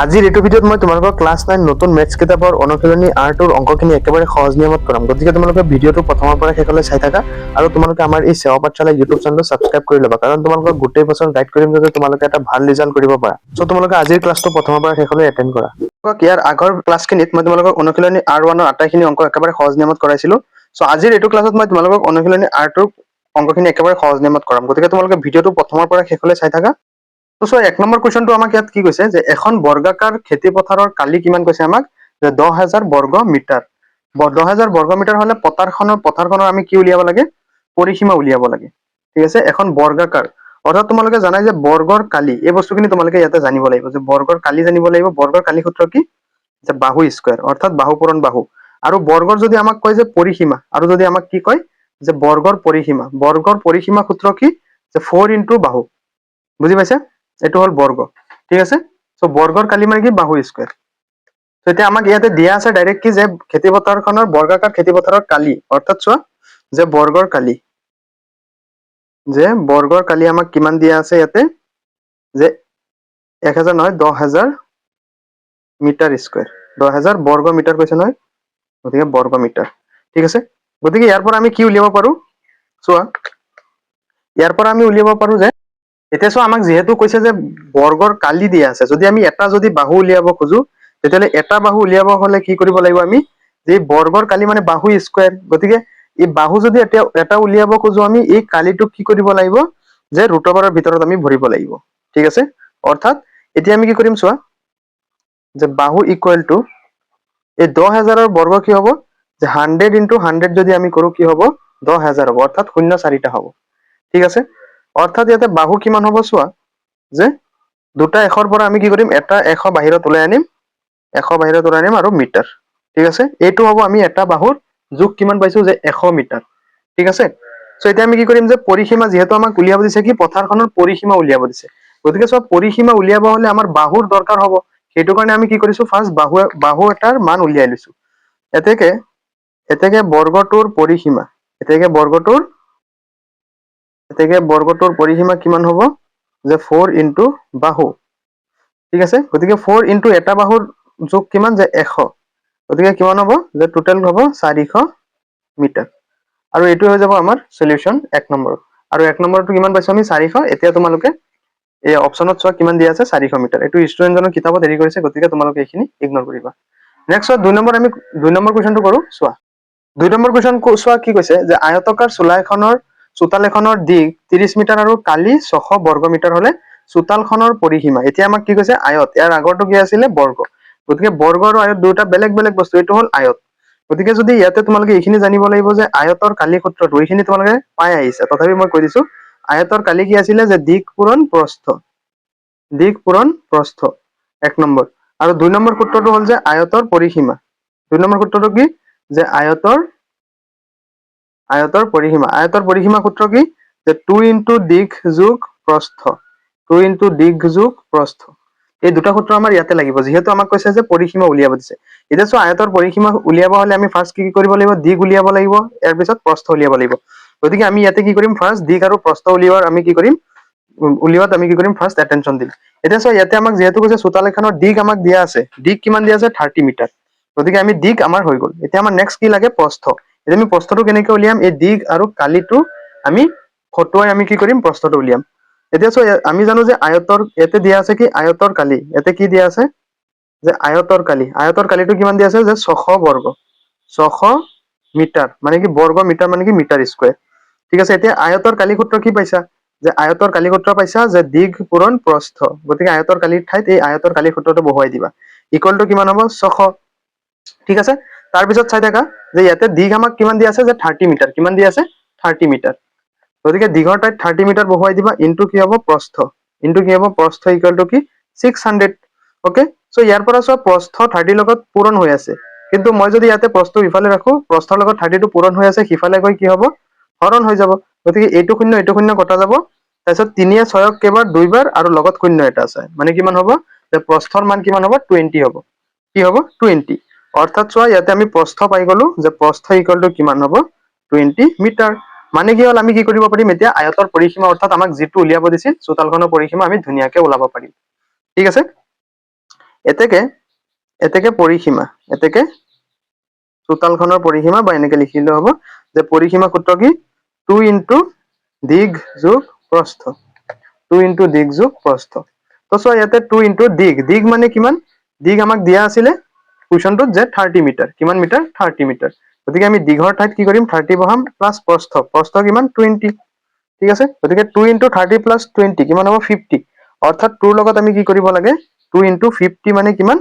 আজিৰ এইটো ভিডিঅ'ত মই তোমালোকৰ ক্লাছ 9 নতুন মেথছ কিতাপৰ অনুশীলনী R2ৰ অংকখিনি একেবাৰে সহজ নিয়মত কৰাম। গতিকে তোমালোকে ভিডিঅ'টো প্ৰথমৰ পৰা শেষলৈ চাই থাকা আৰু তোমালোকে আমাৰ এই সেৱা পাঠশালা ইউটিউব চেনেলটো সাবস্ক্ৰাইব কৰি ল'বা, কাৰণ তোমালোকক গোটেই বছৰ গাইড কৰিম যাতে তোমালোকে এটা ভাল ৰিজাল্ট কৰিব পাৰা। সো তোমালোকে আজিৰ ক্লাছটো প্ৰথমৰ পৰা শেষলৈ এটেণ্ড কৰা। ইয়াৰ আগৰ ক্লাছখিনিত মই তোমালোকক অনুশীলনী R1ৰ আটাইখিনি অংক একেবাৰে সহজ নিয়মত কৰাইছিলো। সো আজিৰ এইটো ক্লাছত মই তোমালোকক অনুশীলনী R2ৰ অংকখিনি একেবাৰে সহজ নিয়মত কৰাম। গতিকে তোমালোকে ভিডিঅ'টো প্ৰথমৰ পৰা শেষলৈ চাই থাকা। তো এক নম্বৰ কুৱেশ্যনটো আমাক ইয়াত কি কৈছে যে এখন বৰ্গাকাৰ খেতি পথাৰৰ কালি কিমান কৈছে আমাক যে 10,000 বৰ্গ মিটাৰ। 10,000 বৰ্গ মিটাৰ হলে পথাৰখনৰ আমি কি উলিয়াব লাগে? পৰিসীমা উলিয়াব লাগে। ঠিক আছে, এখন বৰ্গাকাৰ অৰ্থাৎ তোমালোকে জানাই যে বৰ্গৰ কালি এই বস্তুখিনি তোমালোকে ইয়াতে জানিব লাগিব যে বৰ্গৰ কালি জানিব লাগিব। বৰ্গৰ কালি সূত্ৰ কি? যে বাহু স্কয়াৰ অৰ্থাৎ বাহু পূৰণ বাহু। আৰু বৰ্গৰ যদি আমাক কয় যে পৰিসীমা আৰু যদি আমাক কি কয় যে বৰ্গৰ পৰিসীমা সূত্ৰ কি? যে 4 ইনটু বাহু। বুজি পাইছে? এইটো হল বৰ্গ। ঠিক আছে, সো বৰ্গৰ কালি মানে কি? বাহু স্কয়াৰ। তো এতিয়া আমাক ইয়াতে দিয়া আছে ডাইৰেক্ট কি যে খেতি পথাৰখনৰ বৰ্গাকাৰ খেতি পথাৰৰ কালি অৰ্থাৎ চোৱা যে বৰ্গৰ কালি আমাক কিমান দিয়া আছে ইয়াতে যে 1000 নহয় 10,000 মিটাৰ স্কয়াৰ। 10,000 বৰ্গ মিটাৰ কৈছে নহয়, গতিকে বৰ্গ মিটাৰ। ঠিক আছে, গতিকে ইয়াৰ পৰা আমি কি উলিয়াব পাৰো? চোৱা ইয়াৰ পৰা আমি উলিয়াব পাৰো যে এতিয়া চোৱা আমাক যিহেতু কৈছে যে বৰ্গৰ কালি দিয়া আছে, যদি আমি এটা যদি বাহু উলিয়াব খোজো তেতিয়াহ'লে এটা বাহু উলিয়াব হলে কি কৰিব লাগিব আমি? যে বৰ্গৰ কালি মানে বাহু স্কয়াৰ। গতিকে এই বাহু যদি এটা উলিয়াব খোজো আমি এই কালিটোক কি কৰিব লাগিব? যে ৰুটৰ ভিতৰত আমি ভৰিব লাগিব। ঠিক আছে, অৰ্থাৎ এতিয়া আমি কি কৰিম চোৱা যে বাহু ইকুৱেল টু এই 10,000ৰ বৰ্গ কি হ'ব? যে 100 ইনটু 100 যদি আমি কৰো কি হ'ব? 10,000 হ'ব, অৰ্থাৎ 0,4টা হ'ব। ঠিক আছে, অৰ্থাৎ ইয়াতে বাহু কিমান হ'ব চোৱা যে দুটা এশৰ পৰা আমি কি কৰিম? এটা এশ বাহিৰত ওলাই আনিম, আৰু মিটাৰ। ঠিক আছে, এইটো হ'ব আমি এটা বাহুৰ জোখ কিমান পাইছো যে 100 মিটাৰ। ঠিক আছে, সো এতিয়া আমি কি কৰিম যে পৰিসীমা যিহেতু আমাক উলিয়াব দিছে কি পথাৰখনৰ পৰিসীমা উলিয়াব দিছে, গতিকে চব পৰিসীমা উলিয়াব হলে আমাৰ বাহুৰ দৰকাৰ হ'ব। সেইটো কাৰণে আমি কি কৰিছো ফাৰ্ষ্ট বাহু এটাৰ মান উলিয়াই লৈছো। এতেকে বৰ্গটোৰ পৰিসীমা কিমান হ'ব? যে 4 ইনটু বাহু। ঠিক আছে, গতিকে 4 ইনটু এটা বাহুৰ জোখ কিমান? যে 100। গতিকে কিমান হ'ব? যে টোটেল হ'ব 400 মিটাৰ। আৰু এইটো হৈ যাব আমাৰ সলিউশন 1 নম্বৰ। আৰু 1 নম্বৰটো কিমান পাইছো আমি? 400। এতিয়া তোমালোকে এই অপশনত চোৱা কিমান দিয়া আছে? 400 মিটাৰ। এইটো ষ্টুডেণ্টজনৰ কিতাপত হেৰি কৰিছে, গতিকে তোমালোকে এইখিনি ইগনোৰ কৰিবা। নেক্সট 2 নম্বৰ আমি 2 নম্বৰ কুৱেশ্যনটো কৰো। চোৱা 2 নম্বৰ কুৱেশ্যন চোৱা কি কৈছে যে আয়তকাৰ চোতাল এখনৰ দিক 30 মিটাৰ আৰু কালি 600 বৰ্গ মিটাৰ হলে চোতালখনৰ পৰিসীমা। এতিয়া আমাক কি কৈছে? আয়ত। ইয়াৰ আগৰটো কি আছিলে? বৰ্গ। গতিকে বৰ্গ আৰু আয়ত দুটা বেলেগ বেলেগ বস্তু। এইটো হল আয়ত। গতিকে যদি ইয়াতে তোমালোকে এইখিনি জানিব লাগিব যে আয়তৰ কালি সূত্ৰটো, এইখিনি তোমালোকে পাই আহিছা, তথাপি মই কৈ দিছো আয়তৰ কালি কি আছিলে? যে দিক পূৰণ প্ৰস্থ 1 নম্বৰ। আৰু 2 নম্বৰ সূত্ৰটো হল যে আয়তৰ পৰিসীমা। 2 নম্বৰ সূত্ৰটো কি? যে আয়তৰ পৰিসীমা। আয়তৰ পৰিসীমা সূত্ৰ কি? যে 2 ইনটু দিক যোগ প্ৰস্থ। 2 ইনটু দিক যোগ প্ৰস্থ। এই দুটা সূত্ৰ আমাৰ ইয়াতে লাগিব, যিহেতু আমাক কৈছে যে পৰিসীমা উলিয়াব দিছে। এতিয়া চোৱা আয়তৰ পৰিসীমা উলিয়াব হলে আমি ফাৰ্ষ্ট কি কৰিব লাগিব? দিক উলিয়াব লাগিব, ইয়াৰ পিছত প্ৰস্থ উলিয়াব লাগিব। গতিকে আমি ইয়াতে কি কৰিম? ফাৰ্ষ্ট দিক আৰু প্ৰস্থ উলিওৱাত আমি কি কৰিম? ফাৰ্ষ্ট এটেনশন দিম। এতিয়া চোৱা ইয়াতে আমাক যিহেতু কৈছে চোতাল এখনৰ দিক আমাক দিয়া আছে, দিক কিমান দিয়া আছে? 30 মিটাৰ। গতিকে আমি দিক আমাৰ হৈ গল। এতিয়া আমাৰ নেক্সট কি লাগে? প্ৰস্থ। এতিয়া আমি প্ৰস্থটো কেনেকৈ উলিয়াম? এই দিক আৰু কালিটো আমি খটুৱাই আমি কি কৰিম? প্ৰস্থটো উলিয়াম। এতিয়া চোৱা আমি জানো যে আয়তৰ ইয়াতে দিয়া আছে কি? আয়তৰ কালি। ইয়াতে কি দিয়া আছে? যে আয়তৰ কালিটো কিমান দিয়া আছে? যে 600 বৰ্গ 600 মিটাৰ মানে কি? বৰ্গ মিটাৰ মানে কি? Metre square. ঠিক আছে, এতিয়া আয়তৰ কালি সূত্ৰ কি পাইছা? যে আয়তৰ কালি সূত্ৰ পাইছা যে দিক পূৰণ প্ৰস্থ। গতিকে আয়তৰ কালিৰ ঠাইত এই আয়তৰ কালি সূত্ৰটো বহুৱাই দিবা। ইকুৱেল টু কিমান হ'ব? 600। ঠিক আছে, তাৰপিছত চাই থাকা যে ইয়াতে দিক আমাক কিমান দিয়া আছে? যে 30 মিটাৰ। কিমান দিয়া আছে? 30 মিটাৰ। গতিকে দিঘৰ ঠাইত 30 মিটাৰ বহুৱাই দিবা, ইনটু কি হ'ব? প্ৰস্থ। ইনটু কি হ'ব? প্ৰস্থ ইকুৱেল টু কি? 600। ওকে, সো ইয়াৰ পৰা চোৱা প্ৰস্থ 30 লগত পূৰণ হৈ আছে, কিন্তু মই যদি ইয়াতে প্ৰস্থটো ইফালে ৰাখো, প্ৰস্থৰ লগত 30টো পূৰণ হৈ আছে, সিফালে গৈ কি হ'ব? হৰণ হৈ যাব। গতিকে এইটো শূন্য কটা যাব। তাৰপিছত 3 য়ে 6ক কেইবাৰ? 2 বাৰ, আৰু লগত শূন্য এটা আছে, মানে কিমান হ'ব? যে প্ৰস্থৰ মান কিমান হ'ব? 20 হ'ব। কি হ'ব? 20। অৰ্থাৎ চোৱা ইয়াতে আমি প্ৰস্থ পাই গলো, যে প্ৰস্থ ইকুৱেল টু কিমান হ'ব? 20 মিটাৰ। মানে কি হ'ল? আমি কি কৰিব পাৰিম এতিয়া? আয়তৰ পৰিসীমা অৰ্থাৎ আমাক যিটো উলিয়াব দিছিল চোতালখনৰ পৰিসীমা আমি ধুনীয়াকে ওলাব পাৰিম। ঠিক আছে, এতেকে পৰিসীমা, এতেকে চোতালখনৰ পৰিসীমা বা এনেকে লিখিলে হ'ব যে পৰিসীমা সূত্ৰ কি 2 ইনটু দিঘ যোগ প্ৰস্থ, 2 ইনটু দিঘ যোগ প্ৰস্থ। তো চোৱা ইয়াতে 2 ইনটু দিঘ, দিঘ মানে কিমান, দিঘ আমাক দিয়া আছিলে কুৱেশ্যনটোত যে 30 মিটাৰ, কিমান মিটাৰ 30 মিটাৰ, গতিকে আমি দিঘৰ ঠাইত কি কৰিম 30 বহাম প্লাছ প্ৰস্থ, প্ৰস্থ কিমান 20, ঠিক আছে, গতিকে 2 ইনটু 30 প্লাছ 20 কিমান হ'ব 50, অৰ্থাৎ 2 লগত আমি কি কৰিব লাগে 2 ইনটু 50 মানে কিমান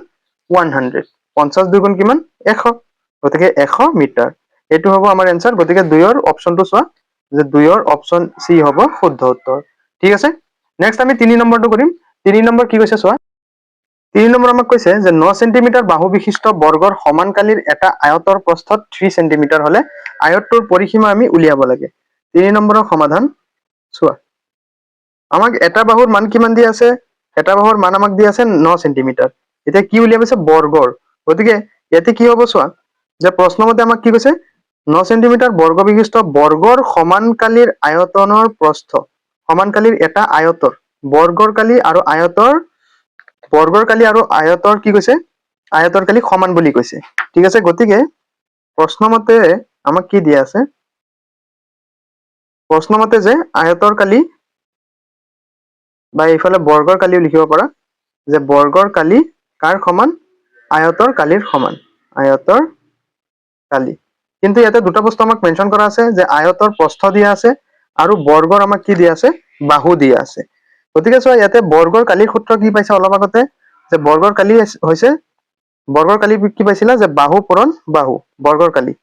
100, 50 দুগুণ কিমান 100, গতিকে 100 মিটাৰ, এইটো হ'ব আমাৰ এনসাৰ। গতিকে 2ৰ অপশনটো চোৱা যে 2ৰ অপশন সি হ'ব শুদ্ধ উত্তৰ, ঠিক আছে। নেক্সট আমি 3 নম্বৰটো কৰিম। 3 নম্বৰ কি কৈছে চোৱা, 3 নম্বৰ আমাক কৈছে যে 9 সেন্টিমিটাৰ বাহু বিশিষ্ট বৰ্গৰ সমানকালীৰ এটা আয়তৰ প্ৰস্থত 3 সেন্টিমিটাৰ হলে আয়তটোৰ পৰিসীমা আমি উলিয়াব লাগে। 3 নম্বৰৰ সমাধান চোৱা, আমাক এটা বাহুৰ মান কিমান দিয়া আছে, এটা বাহুৰ মান আমাক দিয়া আছে 9 সেন্টিমিটাৰ, এতিয়া কি উলিয়াব বৰ্গৰ, গতিকে ইয়াতে কি হ'ব চোৱা যে প্ৰশ্ন মতে আমাক কি কৈছে 9 সেন্টিমিটাৰ বৰ্গ বিশিষ্ট বৰ্গৰ সমানকালীৰ আয়তনৰ প্ৰস্থ, সমানকালীৰ এটা আয়তৰ বৰ্গৰ কালি আৰু আয়তৰ, বৰ্গৰ কালি আৰু আয়তৰ কি কৈছে আয়তৰ কালি সমান বুলি কৈছে, ঠিক আছে। গতিকে প্ৰশ্ন মতে আমাক কি দিয়া আছে, প্ৰশ্ন মতে যে আয়তৰ কালি বা এইফালে বৰ্গৰ কালিও লিখিব পাৰা যে বৰ্গৰ কালি কাৰ সমান, আয়তৰ কালিৰ সমান, আয়তৰ কালি, কিন্তু ইয়াতে দুটা বস্তু আমাক মেনশন কৰা আছে যে আয়তৰ প্ৰস্থ দিয়া আছে আৰু বৰ্গৰ আমাক কি দিয়া আছে বাহু দিয়া আছে। গতিকে চোৱা ইয়াতে বৰ্গৰ কালিৰ সূত্ৰ কি পাইছে অলপ আগতে, যে বৰ্গৰ কালি হৈছে, বৰ্গৰ কালি কি পাইছিলা যে বাহু পূৰণ বাহু, বৰ্গৰ কালি,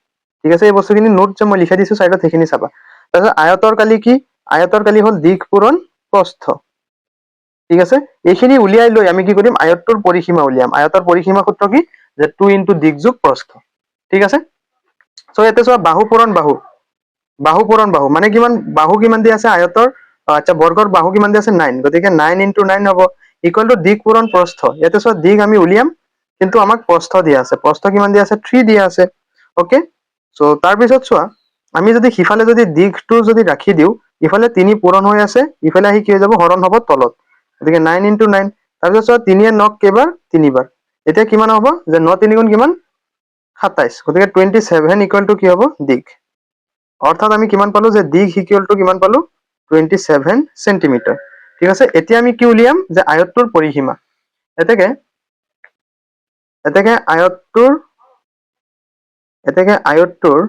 ঠিক আছে। এই বস্তুখিনি নোট যে মই লিখাই দিছো সাইডত সেইখিনি চাবা। তাৰপিছত আয়তৰ কালি কি, আয়তৰ কালি হ'ল দিঘ পূৰণ প্ৰস্থ, ঠিক আছে। এইখিনি উলিয়াই লৈ আমি কি কৰিম আয়তটোৰ পৰিসীমা উলিয়াম, আয়তৰ পৰিসীমা সূত্ৰ কি যে 2 ইনটু দিঘ যোগ প্ৰস্থ, ঠিক আছে। সো ইয়াতে চোৱা বাহু পূৰণ বাহু, বাহু পূৰণ বাহু মানে কিমান, বাহু কিমান দিয়া আছে আয়তৰ, আচ্ছা বৰ্গৰ বাহু কিমান দিয়া আছে 9, গতিকে 9 ইনটু 9 হ'ব ইকুৱেল টু দিঘ পূৰণ প্ৰস্থ, ইয়াতে চোৱা দিঘ আমি উলিয়াম কিন্তু আমাক প্ৰস্থ দিয়া আছে, প্ৰস্থ কিমান দিয়া আছে 3 দিয়া আছে, ওকে। সো তাৰপিছত চোৱা আমি যদি সিফালে যদি দিঘটো যদি ৰাখি দিওঁ, ইফালে 3 পূৰণ হৈ আছে, ইফালে আহি কি হৈ যাব হৰণ হ'ব তলত, গতিকে 9 ইনটু 9, তাৰপিছত চোৱা 3 য়ে 9 কেইবাৰ 3 বাৰ, এতিয়া কিমান হ'ব যে 9 3 গুণ কিমান 27, গতিকে 27 ইকুৱেল টু কি হ'ব দিঘ, অৰ্থাৎ আমি কিমান পালো যে দিঘ ইকুৱেল টু কিমান পালো 27 সেন্টিমিটাৰ, ঠিক আছে। এতিয়া আমি কি উলিয়াম যে আয়তটোৰ পৰিসীমা, এতেকে আয়তটোৰ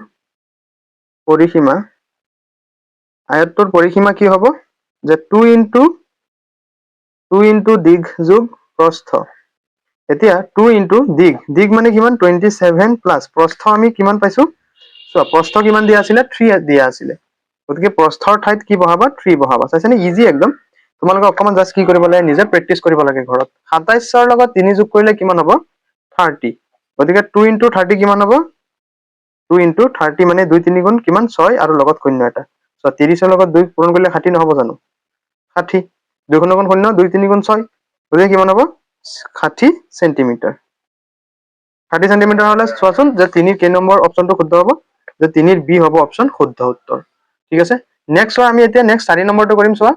পৰিসীমা, আয়তটোৰ পৰিসীমা কি হ'ব যে 2 ইনটু দিঘ যোগ প্ৰস্থ, এতিয়া 2 ইনটু দিঘ, দিঘ মানে কিমান 27 প্লাস প্ৰস্থ আমি কিমান পাইছো চোৱা, প্ৰস্থ কিমান দিয়া আছিলে 3 দিয়া আছিলে, গতিকে প্ৰস্থৰ ঠাইত কি বহাবা 3 বহাবা, চাইছানে ইজি একদম। তোমালোকে অকমান জাস্ট কি কৰিব লাগে নিজে প্ৰেক্টিচ কৰিব লাগে ঘৰত। 27ৰ লগত 3 যোগ কৰিলে কিমান হ'ব 30, গতিকে 2 ইনটু 30 কিমান হ'ব 2 ইনটু 30 মানে 2 3 গুণ কিমান 6 আৰু লগত শূন্য এটা, সো 30ৰ লগত 2 পূৰণ কৰিলে 60 নহব জানো, 60, 2 গুণ শূন্য 2 3 গুণ 6, গতিকে কিমান হ'ব 60 সেন্টিমিটাৰ, 30 সেন্টিমিটাৰ হলে চোৱাচোন যে 3 কেই নম্বৰ অপশনটো শুদ্ধ হ'ব, যে 3ৰ বি হ'ব অপশন শুদ্ধ উত্তৰ, ঠিক আছে। নেক্সট চোৱা আমি এতিয়া নেক্সট 4 নম্বৰটো কৰিম। চোৱা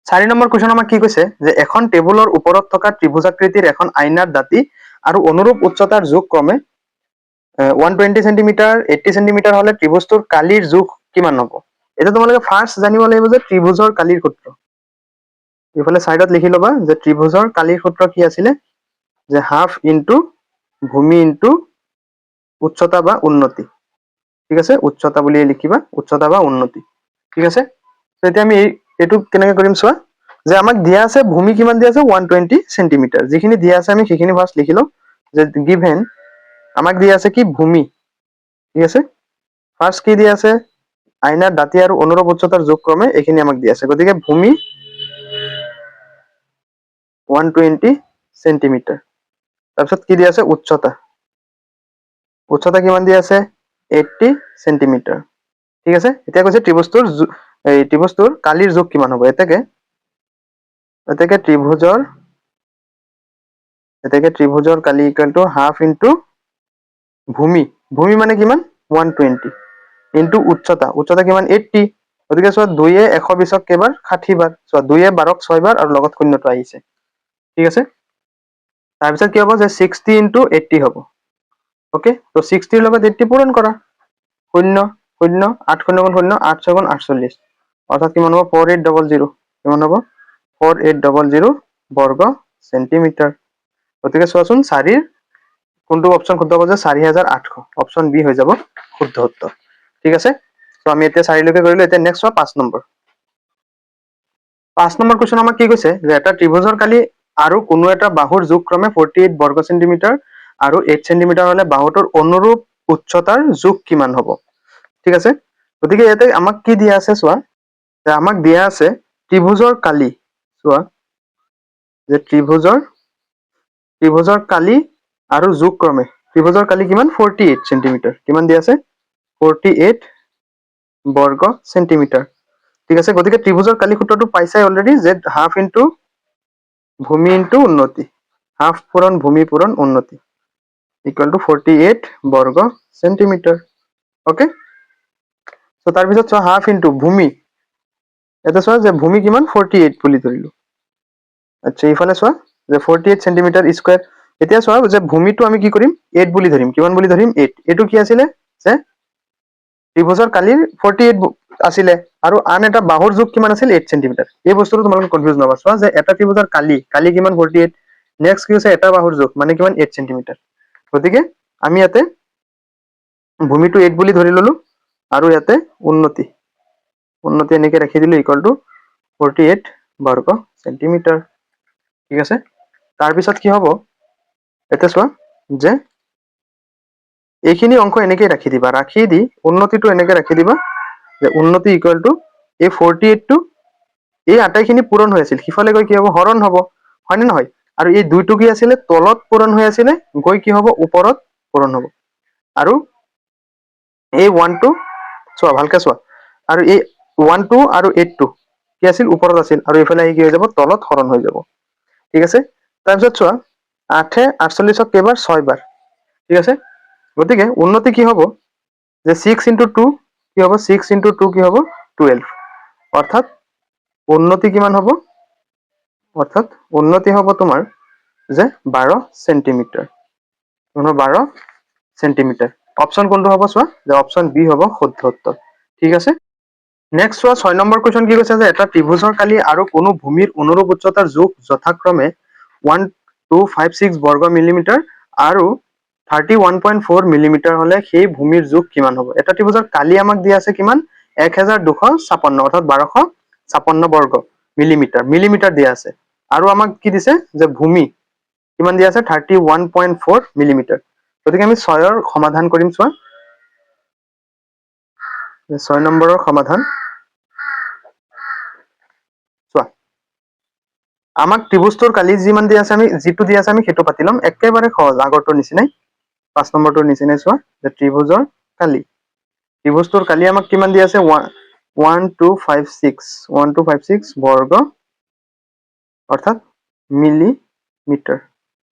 4 নম্বৰ কুৱেশ্যন আমাক কি কৈছে যে এখন টেবুলৰ ওপৰত থকা ত্ৰিভুজাকৃতিৰ এখন আইনাৰ দাঁতি আৰু অনুৰূপ উচ্চতাৰ যোগ ক্ৰমে 120 সেন্টিমিটাৰ 80 সেন্টিমিটাৰ হলে ত্ৰিভুজটোৰ কালিৰ যোগ কিমান হ'ব। এটা তোমালোকে ফাৰ্স্ট জানিব লাগিব যে ত্ৰিভুজৰ কালিৰ সূত্ৰ, ইফালে সাইডত লিখি ল'বা যে ত্ৰিভুজৰ কালিৰ সূত্ৰ কি আছিলে যে হাফ ইনটু ভূমি ইনটু উচ্চতা বা উন্নতি, ঠিক আছে, উচ্চতা বুলি লিখিবা, উচ্চতা বা উন্নতি, ঠিক আছে। তো এতিয়া আমি এইটো কেনেকৈ কৰিম চোৱা, যে আমাক দিয়া আছে ভূমি কিমান দিয়া আছে 120 সেন্টিমিটাৰ, যিখিনি দিয়া আছে আমি সেইখিনি ফাৰ্স্ট লিখি লওঁ যে গিভেন আমাক দিয়া আছে কি ভূমি, ঠিক আছে, ফাৰ্স্ট কি দিয়া আছে আইনাৰ দাঁতি আৰু অনুৰূপ উচ্চতাৰ যোগ ক্ৰমে এইখিনি আমাক দিয়া আছে, গতিকে ভূমি 120 সেন্টিমিটাৰ, তাৰপিছত কি দিয়া আছে উচ্চতা, উচ্চতা কিমান দিয়া আছে 80 সেন্টিমিটাৰ, ঠিক আছে। এতিয়া কৈছে ত্ৰিভুজটোৰ কালিৰ যোগ কিমান হ'ব, এতেকে ত্ৰিভুজৰ কালি ইকুৱেল টু হাফ ইনটু ভূমি, ভূমি মানে কিমান 120 ইনটু উচ্চতা, উচ্চতা কিমান 80, গতিকে চোৱা 2 য়ে 120ক কেইবাৰ 60 বাৰ, চোৱা 2 য়ে 12ক 6 বাৰ আৰু লগত শূন্যটো আহিছে, ঠিক আছে। তাৰপিছত কি হ'ব যে 60 * 80 হ'ব ওকে তো 60 ৰ লগত 80 পূৰণ কৰা 0 0 8 0 গুণ 0 8 6 গুণ 48 অৰ্থাৎ কিমান হ'ব 4800 কিমান হ'ব 4800 বৰ্গ সেন্টিমিটাৰ গতিকে চোৱাচোন 4 কোনটো অপচন শুদ্ধ হ'ব যে 4800 অপচন বি হৈ যাব শুদ্ধ উত্তৰ ঠিক আছে তো আমি এতিয়া 4 লৈকে কৰিলো এতিয়া নেক্সট 5 নম্বৰ 5 নম্বৰ কোৱেশ্চন আমাক কি কৈছে যে এটা ত্ৰিভুজৰ কালি আৰু কোনো এটা বাহুৰ যোগ ক্ৰমে 48 বৰ্গ সেন্টিমিটাৰ আৰু 8 সেন্টিমিটাৰ হলে বাহুটোৰ অনুৰূপ উচ্চতাৰ যোগ কিমান হ'ব ঠিক আছে গতিকে ইয়াতে আমাক কি দিয়া আছে চোৱা যে আমাক দিয়া আছে ত্ৰিভুজৰ কালি চোৱা যে ত্ৰিভুজৰ কালি আৰু যোগ ক্ৰমে ত্ৰিভুজৰ কালি কিমান 48 সেন্টিমিটাৰ কিমান দিয়া আছে 48 বৰ্গ সেন্টিমিটাৰ ঠিক আছে গতিকে ত্ৰিভুজৰ কালি সূত্ৰটো পাইছাই অলৰেডি যে হাফ ইনটু ভূমি ইনটু উন্নতি হাফ পূৰণ ভূমি পূৰণ উন্নতি ইকুয়াল টু 48 বৰ্গ সেন্টিমিটাৰ ওকে তো তাৰ পিছত চোৱা হাফ ইনটু ভূমি এটা চোৱা যে ভূমি কিমান 48 বুলি ধৰিলো আচ্ছা ইফালে চোৱা যে 48 সেন্টিমিটাৰ স্কয়াৰ এতিয়া চোৱা যে ভূমিটো আমি কি কৰিম 8 বুলি ধৰিম কিমান বুলি ধৰিম 8 এটো কি আছিলে যে ত্ৰিভুজৰ কালিৰ 48 আছিলে আৰু আন এটা বাহুৰ যোগ কিমান আছিল 8 সেন্টিমিটাৰ এই বস্তুটো তোমালোকে কনফিউজ নহবা চোৱা যে এটা ত্ৰিভুজৰ কালি কিমান 48 নেক্সট কি হৈছে এটা বাহুৰ যোগ মানে কিমান 8 সেন্টিমিটাৰ গতিকে আমি ইয়াতে ভূমিটো 8 বুলি ধৰি ললো আৰু ইয়াতে উন্নতি এনেকে ৰাখি দিলো ইকুয়াল টু 48 বৰ্গ সেন্টিমিটাৰ ঠিক আছে তাৰ পিছত কি হ'ব এটা চোৱা যে এইখিনি অংক এনেকে ৰাখি দিবা ৰাখি দি উন্নতিটো এনেকে ৰাখি দিবা যে উন্নতি ইকুয়াল টু এই 48 টো এই আটাইখিনি পূৰণ হৈ আছিল সিফালে গৈ কি হ'ব হৰণ হ'ব হয় নে নহয় আৰু এই দুইটো কি আছিলে তলত পূৰণ হৈ আছিলে গৈ কি হ'ব ওপৰত পূৰণ হ'ব আৰু এই 1 টো চোৱা ভালকে চোৱা আৰু এই 1 2 আৰু 8 টো কি আছিল ওপৰত আছিল আৰু ইফালে আহি কি হৈ যাব তলত হৰণ হৈ যাব ঠিক আছে তাৰপিছত চোৱা 8 এ 48ক কেইবাৰ 6 বাৰ ঠিক আছে গতিকে উন্নতি কি হ'ব যে 6 * 2 কি হ'ব 6 * 2 কি হ'ব 12 অৰ্থাৎ উন্নতি কিমান হ'ব অৰ্থাৎ উন্নতি হ'ব তোমাৰ যে 12 সেন্টিমিটাৰ 12 সেন্টিমিটাৰ অপশন কোনটো হ'ব চোৱা যে অপশন বি হ'ব শুদ্ধ উত্তৰ ঠিক আছে নেক্সট চোৱা 6 নম্বৰ কোৱেশ্চন কি কৈছে যে এটা ত্ৰিভুজৰ কালি আৰু কোনো ভূমিৰ অনুৰূপ উচ্চতাৰ যোগ যথাক্ৰমে 1256 বৰ্গ মিলিমিটাৰ আৰু 31.4 মিলিমিটাৰ হলে সেই ভূমিৰ যোগ কিমান হ'ব এটা ত্ৰিভুজৰ কালি আমাক দিয়া আছে কিমান 1256 অৰ্থাৎ 1256 বৰ্গ মিলিমিটাৰ দিয়া আছে আৰু আমাক কি দিছে যে ভূমি কিমান দিয়া আছে 31.4 মিলিমিটাৰ গতিকে আমি 6 ৰ সমাধান কৰিম চোৱা 6 নম্বৰৰ সমাধান চোৱা আমাক ত্ৰিভুজটোৰ কালি যিমান দিয়া আছে আমি যিটো দিয়া আছে আমি হেতু পাতি লম একেবাৰে সহজ আগৰটোৰ নিচিনাই 5 নম্বৰটোৰ নিচিনাই চোৱা যে ত্ৰিভুজৰ ত্ৰিভুজটোৰ কালি আমাক কিমান দিয়া আছে 1256 বৰ্গ অৰ্থাৎ মিলিমিটাৰ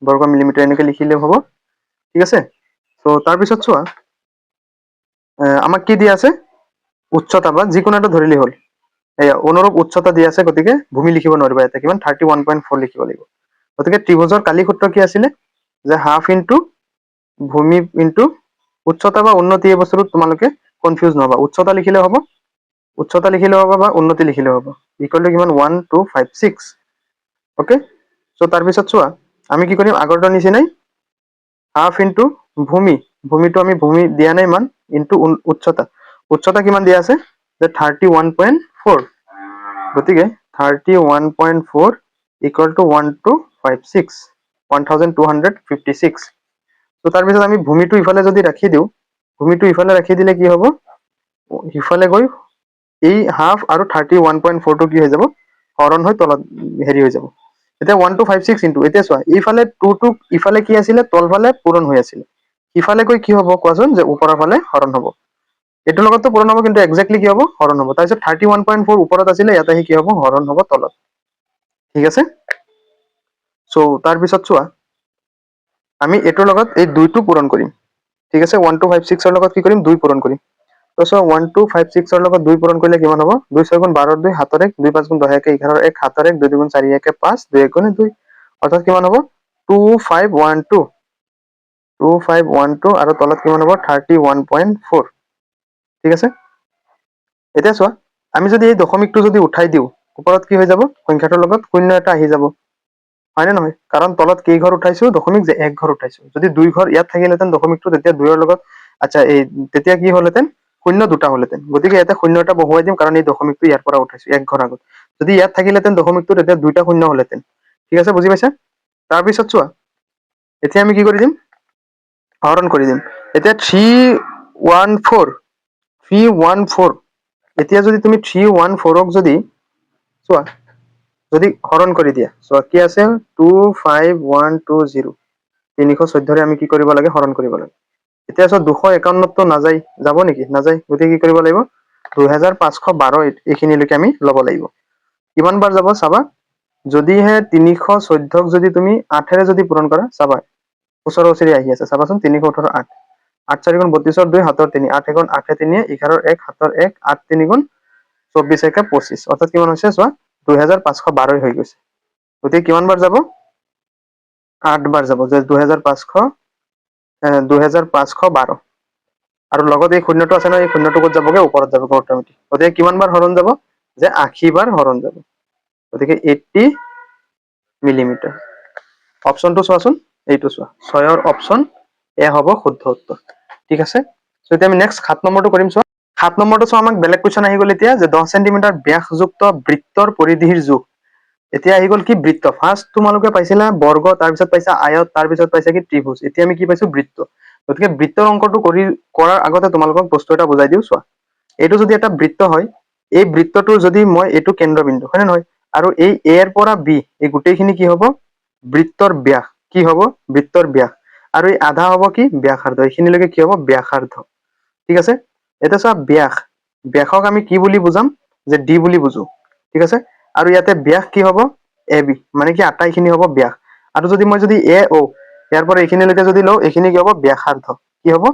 বৰ্গ মিলিমিটাৰ এনেকে লিখিলে হ'ব ঠিক আছে তো তাৰ পিছত চোৱা আমাক কি দিয়া আছে উচ্চতা বা যিকোনো এটা ধৰিলি হ'ল এয়া অনুৰূপ উচ্চতা দিয়া আছে গতিকে ভূমি লিখিব নোৱাৰিবা এটা কিমান 31.4 লিখিব লাগিব গতিকে ত্ৰিভুজৰ কালি সূত্ৰ কি আছিল যে হাফ ইনটু ভূমি ইনটু উচ্চতা বা উন্নতি এই বস্তুটো তোমালোকে কনফিউজ নহবা উচ্চতা লিখিলে হ'ব বা উন্নতি লিখিলে হ'ব ইকুয়াল টু কিমান 1256 ওকে সো তাৰ পিছত চোৱা আমি কি কৰিম আগৰটো নিচিনাই হাফ ইনটু ভূমিটো আমি ভূমি দিয়া নাই মান ইনটু উচ্চতা কিমান দিয়া আছে যে 31.4 গতিকে 31.4 ইকুয়াল টু 1256 তো তাৰ পিছত আমি ভূমিটো ইফালে যদি ৰাখি দিও ভূমিটো ইফালে ৰাখি দিলে কি হ'ব ইফালে গৈ এই হাফ আৰু 31.4 টো কি হৈ যাব হৰণ হৈ তলত হেৰি হৈ যাব এটা 1256 ইনটু এতিয়া চোৱা ইফালে 2 টো ইফালে কি আছিল তলফালে পূৰণ হৈ আছিল ইফালে গৈ কি হ'ব কোৱাচোন যে ওপৰৰ ফালে হৰণ হ'ব এটোৰ লগতো পূৰণ হ'ব কিন্তু এক্স্যাক্টলি কি হ'ব হৰণ হ'ব তাৰপিছত 31.4 ওপৰত আছিল ইয়াতে কি হ'ব হৰণ হ'ব তলত ঠিক আছে সো তাৰ পিছত চোৱা আমি এটোৰ লগত এই দুইটো পূৰণ কৰিম ঠিক আছে 1256 ৰ লগত কি কৰিম 2 পূৰণ কৰিম তো সো 1256 ৰ লগত 2 পূৰণ কৰিলে কিমান হ'ব 2 6 গুণ 12 2 7 1 2 5 গুণ 10 1 11 1 7 1 2 2 গুণ 4 1 5 2 1 গুণ 2 অৰ্থাৎ কিমান হ'ব 2512 2512 আৰু তলত কিমান হ'ব 31.4 ঠিক আছে এতিয়া চোৱা আমি যদি এই দশমিকটো যদি উঠাই দিও ওপৰত কি হৈ যাব সংখ্যাটোৰ লগত শূন্য এটা আহি যাব হয় না নহয় কাৰণ তলত কেই ঘৰ উঠাইছো দশমিক যে এক ঘৰ উঠাইছো যদি দুই ঘৰ ইয়াত থাকিলেতেন দশমিকটো তেতিয়া দুইৰ লগত আচ্ছা এই তেতিয়া কি হলতেন শূন্য দুটা হলতেন গতিকে ইয়াতে শূন্য এটা বহুৱাই দিম কাৰণ এই দশমিকটো ইয়াৰ পৰা উঠাইছো এক ঘৰ আগত যদি ইয়াত থাকিলেতেন দশমিকটো তেতিয়া দুইটা শূন্য হলতেন ঠিক আছে বুজি পাইছা তাৰ পিছত চোৱা এতিয়া আমি কি কৰি দিম হৰণ কৰি দিম এতিয়া 314 এতিয়া যদি তুমি 314ক যদি চোৱা যদি হৰণ কৰি দিয়া চোৱা কি আছে 25120 314 আমি কি কৰিব লাগে হৰণ কৰিব লাগে এতিয়া চোৱা 251 তো নাযায় যাব নেকি নাযায় গতিকে কি কৰিব লাগিব 2512 এইখিনিলৈকে আমি ল'ব লাগিব কিমান বাৰ যাব চাবা যদিহে 314ক যদি তুমি 8ৰে যদি পূৰণ কৰা চাবা ওচৰ ওচৰি আহি আছে চাবাচোন 318 8 8 4 গুণ 32 2 7 3 8 গুণ 8 3 11 1 7 1 8 3 গুণ 24 1 25 অৰ্থাৎ কিমান হৈছে চোৱা 2512 হৈ গৈছে গতিকে কিমান বাৰ যাব 8 বাৰ যাব যে 2512 আৰু লগত এই শূন্যটো আছে ন এই শূন্যটো ক'ত যাবগে ওপৰত যাবগে অটোমেটিক গতিকে কিমান বাৰ হৰণ যাব যে 80 বাৰ হৰণ যাব গতিকে 80 মিলিমিটাৰ অপশনটো চোৱাচোন এইটো চোৱা 6ৰ অপশন এ হ'ব শুদ্ধ উত্তৰ ঠিক আছে সো এতিয়া আমি নেক্সট 7 নম্বৰটো কৰিম চোৱা 7 নম্বৰটো চোৱা আমাক বেলেগ কোৱেশ্চন আহি গ'ল এতিয়া যে 10 সেন্টিমিটাৰ ব্যাসযুক্ত বৃত্তৰ পৰিধিৰ জোখ এতিয়া আহি গ'ল কি বৃত্ত ফাৰ্স্ট তোমালোকে পাইছিলা বৰ্গ তাৰ পিছত পাইছা আয়ত তাৰ পিছত পাইছা কি ত্ৰিভুজ এতিয়া আমি কি পাইছো বৃত্ত গতিকে বৃত্তৰ অংকটো কৰাৰ আগতে তোমালোকক বস্তু এটা বুজাই দিও চোৱা এইটো যদি এটা বৃত্ত হয় এই বৃত্তটোৰ যদি মই এইটো কেন্দ্ৰবিন্দু হয় নহয় আৰু এই এ এৰ পৰা বি এই গোটেইখিনি কি হ'ব বৃত্তৰ ব্যাস কি হ'ব বৃত্তৰ ব্যাস আৰু এই আধা হ'ব কি ব্যাসাৰ্ধ এইখিনিলৈকে কি হ'ব ব্যাসাৰ্ধ ঠিক আছে এটা চোৱা ব্যাসক আমি কি বুলি বুজাম যে ডি বুলি বুজো ঠিক আছে আৰু ইয়াতে ব্যাস কি হ'ব এ বি মানে কি আটাইখিনি হ'ব ব্যাস আৰু যদি মই যদি এ ও ইয়াৰ পৰা এইখিনিলৈকে যদি লওঁ এইখিনি কি হ'ব ব্যাসাৰ্ধ কি হ'ব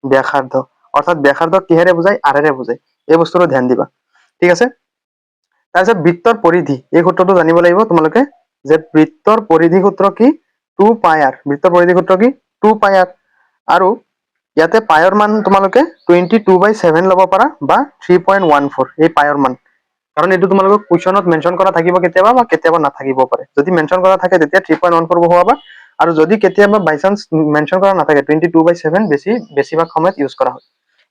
ব্যাসাৰ্ধ অৰ্থাৎ ব্যাসাৰ্ধ কিহেৰে বুজাই আৰেৰে বুজাই এই বস্তুটো ধ্যান দিবা ঠিক আছে তাৰপিছত বৃত্তৰ পৰিধি এই সূত্ৰটো জানিব লাগিব তোমালোকে যে বৃত্তৰ পৰিধি সূত্ৰ কি 2 পাই আৰ বৃত্তৰ পৰিধি সূত্ৰ কি 2 পাই আৰ আৰু ইয়াতে পাইৰ মান তোমালোকে 22/7 ল'ব পাৰা বা 3.14 এই পাইৰ মান কাৰণ এইটো তোমালোকক কুৱেশ্যনত মেনশ্যন কৰা থাকিব কেতিয়াবা বা কেতিয়াবা নাথাকিব পাৰে যদি মেনশ্যন কৰা থাকে তেতিয়া 3.14 বহুৱাবা আৰু যদি কেতিয়াবা বাই চান্স মেনশ্যন কৰা নাথাকে 22/7 বেছিভাগ সময়ত ইউজ কৰা হয়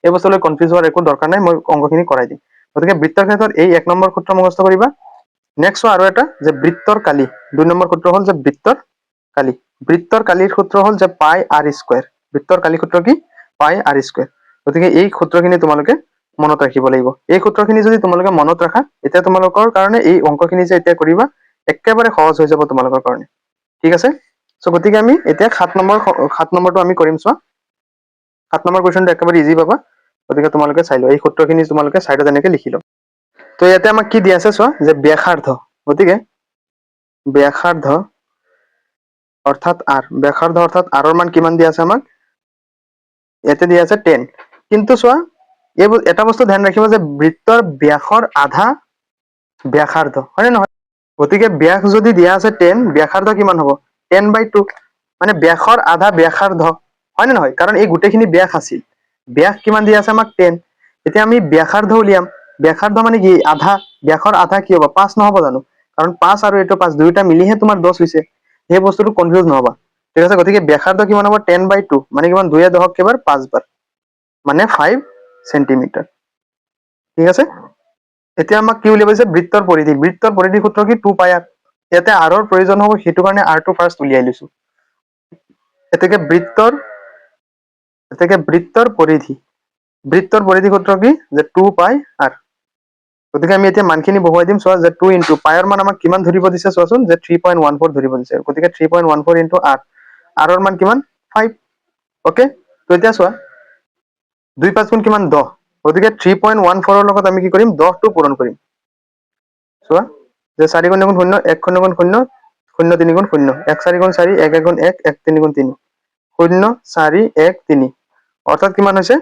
এই বস্তুলৈ কনফিউজ হোৱাৰ একো দৰকাৰ নাই মই অংকখিনি কৰাই দিম গতিকে বৃত্তৰ ক্ষেত্ৰত এই 1 নম্বৰ সূত্ৰ মুখস্থ কৰিবা নেক্সট আৰু এটা যে বৃত্তৰ কালি 2 নম্বৰ সূত্ৰ হ'ল যে বৃত্তৰ কালিৰ সূত্ৰ হ'ল যে পাই আৰ স্কয়াৰ বৃত্তৰ কালি সূত্ৰ কি পাই আৰ স্কয়াৰ গতিকে এই সূত্ৰখিনি তোমালোকে মনত ৰাখিব লাগিব এই সূত্ৰখিনি যদি তোমালোকে মনত ৰাখা এতিয়া তোমালোকৰ কাৰণে এই অংকখিনি যে এতিয়া কৰিবা একেবাৰে সহজ হৈ যাব তোমালোকৰ কাৰণে ঠিক আছে সো গতিকে আমি এতিয়া 7 নম্বৰটো আমি কৰিম চোৱা 7 নম্বৰ কোৱেশ্চনটো একেবাৰে ইজি পাবা গতিকে তোমালোকে চাই লোৱা এই সূত্ৰখিনি তোমালোকে সাইডত এনেকৈ লিখি লও তো ইয়াতে আমাক কি দিয়া আছে চোৱা যে ব্যাসাৰ্ধ গতিকে ব্যাসাৰ্ধ অৰ্থাৎ r ৰ মান কিমান দিয়া আছে আমাক ইয়াতে দিয়া আছে 10 কিন্তু চোৱা এই এটা বস্তু ধ্যান ৰাখিব যে বৃত্তৰ ব্যাসৰ আধা ব্যাসাৰ্ধ হয় নহয় গতিকে ব্যাস যদি দিয়া আছে 10 ব্যাসাৰ্ধ কিমান হ'ব 10/2 মানে ব্যাসৰ আধা ব্যাসাৰ্ধ হয় নহয় কাৰণ এই গোটেইখিনি ব্যাস আছিল ব্যাস কিমান দিয়া আছে আমাক 10 এতিয়া আমি ব্যাসাৰ্ধ উলিয়াম ব্যাসাৰ্ধ মানে কি আধা ব্যাসৰ আধা কি হ'ব 5 নহব জানো কাৰণ 5 আৰু এইটো 5 দুইটা মিলিহে তোমাৰ 10 হৈছে সেই বস্তুটো কনফিউজ নহবা ঠিক আছে গতিকে ব্যাসাৰ্ধ কিমান হ'ব 10/2 মানে কিমান 2 এ 10ক কেবাৰ 5 বাৰ মানে 5 সেন্টিমিটাৰ ঠিক আছে এতিয়া আমাক কি উলিয়াব দিছে বৃত্তৰ পৰিধি সূত্ৰ কি 2 পাই আৰ ইয়াতে r ৰ প্ৰয়োজন হ'ব সেইটো কাৰণে r টো ফাৰ্স্ট উলিয়াই লৈছো এতেকে বৃত্তৰ পৰিধি সূত্ৰ কি যে 2 পাই আৰ গতিকে আমি এতিয়া মানখিনি বহুৱাই দিম চোৱা যে 2 ইনটু পাইৰ মান আমাক কিমান ধৰিব দিছে চোৱাচোন যে 3.14 ধৰিব দিছে গতিকে 3.14 ইনটু r ৰ মান কিমান 5 ওকে তো এতিয়া চোৱা 2 5 গুণ কিমান 10 গতিকে 3.14 ৰ লগত আমি কি কৰিম 10 টো পূৰণ কৰিম চোৱা যে 4 গুণ 0 1 গুণ 0 0 3 গুণ 0 1 4 গুণ 4 1 গুণ 1 1 3 গুণ 3 0 4 1 3 অৰ্থাৎ কিমান হৈছে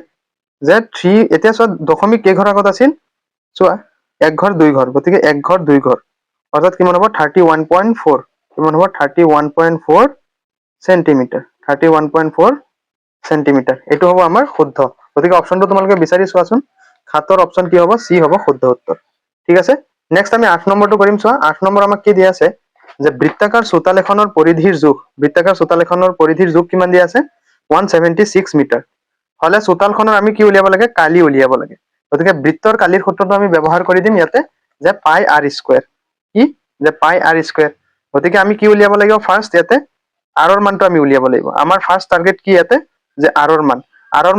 যে 3 এতিয়া চোৱা দশমিক কেই ঘৰ আগত আছিল চোৱা এক ঘৰ দুই ঘৰ গতিকে এক ঘৰ দুই ঘৰ অৰ্থাৎ কিমান হ'ব 31.4 কিমান হ'ব 31.4 সেন্টিমিটাৰ 31.4 সেন্টিমিটাৰ এইটো হ'ব আমাৰ শুদ্ধ গতিকে অপশনটো তোমালোকে বিচাৰি চোৱাচোন 7ৰ অপশন কি হ'ব সি হ'ব শুদ্ধ উত্তৰ ঠিক আছে নেক্সট আমি 8 নম্বৰটো কৰিম চোৱা 8 নম্বৰ আমাক কি দিয়া আছে যে বৃত্তাকাৰ চোতাল এখনৰ পৰিধিৰ জোখ বৃত্তাকাৰ চোতাল এখনৰ পৰিধিৰ জোখ কিমান দিয়া আছে 176 মিটাৰ হলে চোতালখনৰ আমি কি উলিয়াব লাগে কালি উলিয়াব লাগে গতিকে বৃত্তৰ কালিৰ সূত্ৰটো আমি ব্যৱহাৰ কৰি দিম ইয়াতে যে পাই r স্কয়াৰ কি যে পাই r স্কয়াৰ গতিকে আমি কি উলিয়াব লাগিব ফাৰ্স্ট ইয়াতে r ৰ মানটো আমি উলিয়াব লাগিব আমাৰ ফাৰ্স্ট টাৰ্গেট কি ইয়াতে যে r ৰ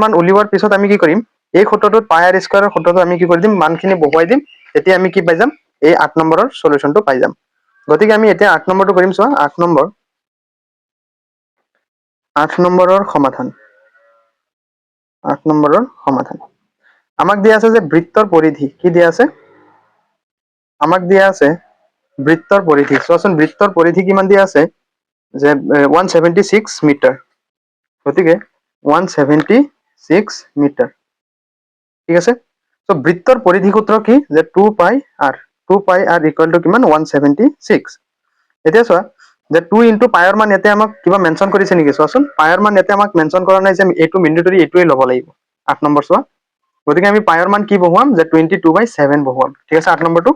মান উলিওৱাৰ পিছত আমি কি কৰিম এই সূত্ৰটোত পাই r স্কয়াৰৰ সূত্ৰটো আমি কি কৰি দিম মানখিনি বহুৱাই দিম তেতিয়া আমি কি পাই যাম এই 8 নম্বৰৰ সলিউশনটো পাই যাম গতিকে আমি এতিয়া 8 নম্বৰটো কৰিম চোৱা 8 নম্বৰৰ সমাধান 8 নম্বৰৰ সমাধান আমাক দিয়া আছে যে বৃত্তৰ পৰিধি কি দিয়া আছে আমাক দিয়া আছে বৃত্তৰ পৰিধি চোৱাচোন বৃত্তৰ পৰিধি কিমান দিয়া আছে যে 176 মিটাৰ গতিকে 176 মিটাৰ ঠিক আছে সো বৃত্তৰ পৰিধি সূত্ৰ কি যে 2 পাই r ইকুৱেল টু কিমান 176 এতিয়া চোৱা যে 2 ইনটু পাইৰ মান ইয়াতে আমাক কিবা মেনশন কৰিছে নেকি চোৱাচোন পাইৰ মান ইয়াতে আমাক মেনশন কৰা নাই যে এইটো মেন্ডেটৰি এইটোৱে ল'ব লাগিব 8 নম্বৰ চোৱা গতিকে আমি পাইৰ মান কি বহুৱাম যে 22/7 বহুৱাম ঠিক আছে 8 নম্বৰটো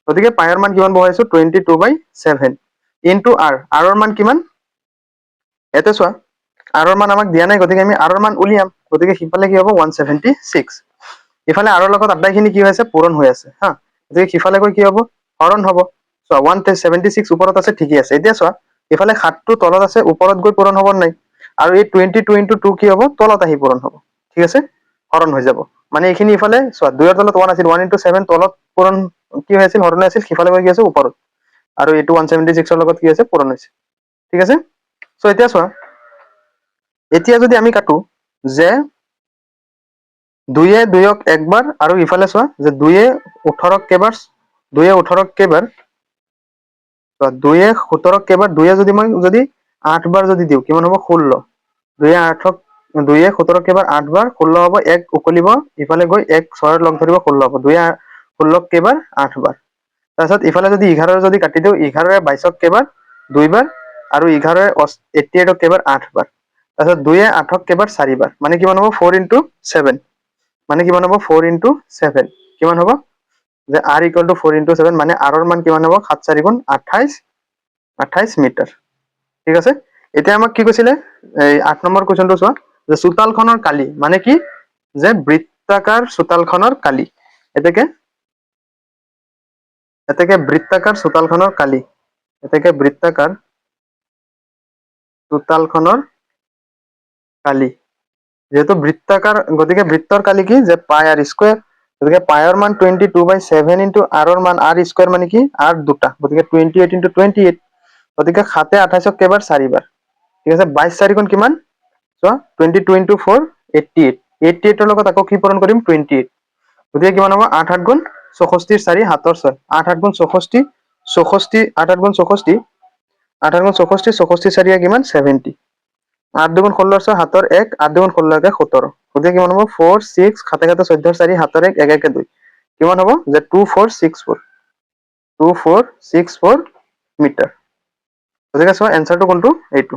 গতিকে পাইৰ মান কিমান বহুৱাইছো 22/7 ইনটু r ৰ মান কিমান এতে চোৱা r ৰ মান আমাক দিয়া নাই গতিকে আমি r ৰ মান উলিয়াম গতিকে সিফালে কি হ'ব 176 ইফালে r ৰ লগত আটাইখিনি কি হৈছে পূৰণ হৈ আছে হা গতিকে সিফালে গৈ কি হ'ব হৰণ হ'ব চোৱা 176 ওপৰত আছে ঠিকই আছে এতিয়া চোৱা ইফালে 7 টো তলত আছে ওপৰত গৈ পূৰণ হ'ব নাই আৰু এই 22 ইনটু 2 কি হ'ব তলত আহি পূৰণ হ'ব ঠিক আছে হৰণ হৈ যাব মানে এইখিনি ইফালে চোৱা 2 ৰ তলত 1 আছিল 1 ইনটু 7 তলত পূৰণ কি হৈ আছিল হৰণ হৈ আছিল সিফালে গৈ কি আছে ওপৰত আৰু এইটো 176 ৰ লগত কি আছে পূৰণ হৈছে ঠিক আছে সো এতিয়া চোৱা এতিয়া যদি আমি কাটো যে 2 এ 2ক একবাৰ আৰু ইফালে চোৱা যে 2 এ 18ক কেইবাৰ 2 এ 18ক কেইবাৰ চোৱা 2 এ 17ক কেইবাৰ 2 এ যদি মই যদি 8 বাৰ যদি দিও কিমান হ'ব 16 2 এ 8ক 2 এ 17ক কেইবাৰ 8 বাৰ 16 হ'ব 1 উকলিব ইফালে গৈ 1 6 ৰ লগ ধৰিব 16 হ'ব 2 এ 16ক কেইবাৰ 8 বাৰ তাৰপিছত ইফালে যদি 11 যদি কাটি দিও 11 এ 22ক কেইবাৰ 2 বাৰ আৰু 11 এ 88ক কেইবাৰ 8 বাৰ তাৰপিছত 2 এ 8ক কেইবাৰ 4 বাৰ মানে কিমান হ'ব 4 ইনটু 7 মানে কিমান হ'ব 4 ইনটু 7 কিমান হ'ব যে r ইকুৱেল টু 4 ইনটু 7 মানে r ৰ মান কিমান হ'ব 7 4 গুণ 28 মিটাৰ ঠিক আছে এতিয়া আমাক কি কৈছিলে এই 8 নম্বৰ কোৱেশ্চনটো চোৱা যে চোতালখনৰ কালি মানে কি যে বৃত্তাকাৰ চোতালখনৰ কালি এতেকে বৃত্তাকাৰ চোতালখনৰ কালি এতেকে বৃত্তাকাৰ চোতালখনৰ কালি যেহেতু বৃত্তাকাৰ গতিকে বৃত্তৰ কালি কি যে পাই r স্কয়াৰ গতিকে পাইৰ মান 22/7 ইনটু r ৰ মান r স্কয়াৰ মানে কি r দুটা গতিকে 28 ইনটু 28 গতিকে 7 এ 28ক কেইবাৰ 4 বাৰ ঠিক আছে 22 4 গুণ কিমান চোৱা 22 ইনটু 4 88 88 ৰ লগত আকৌ কি পূৰণ কৰিম 28 গতিকে কিমান হ'ব 8 8 গুণ 64 4 7 6 8 8 গুণ 64 64 8 8 গুণ 64 8 8 গুণ 64 64 4 কিমান 70 8 2 গুণ 16 7 1 8 2 গুণ 16 17 গতিকে কিমান হ'ব 4 6 7 14 4 7 1 1 1 2 কিমান হ'ব যে 2464 মিটাৰ গতিকে চোৱা এনসাৰটো কোনটো এইটো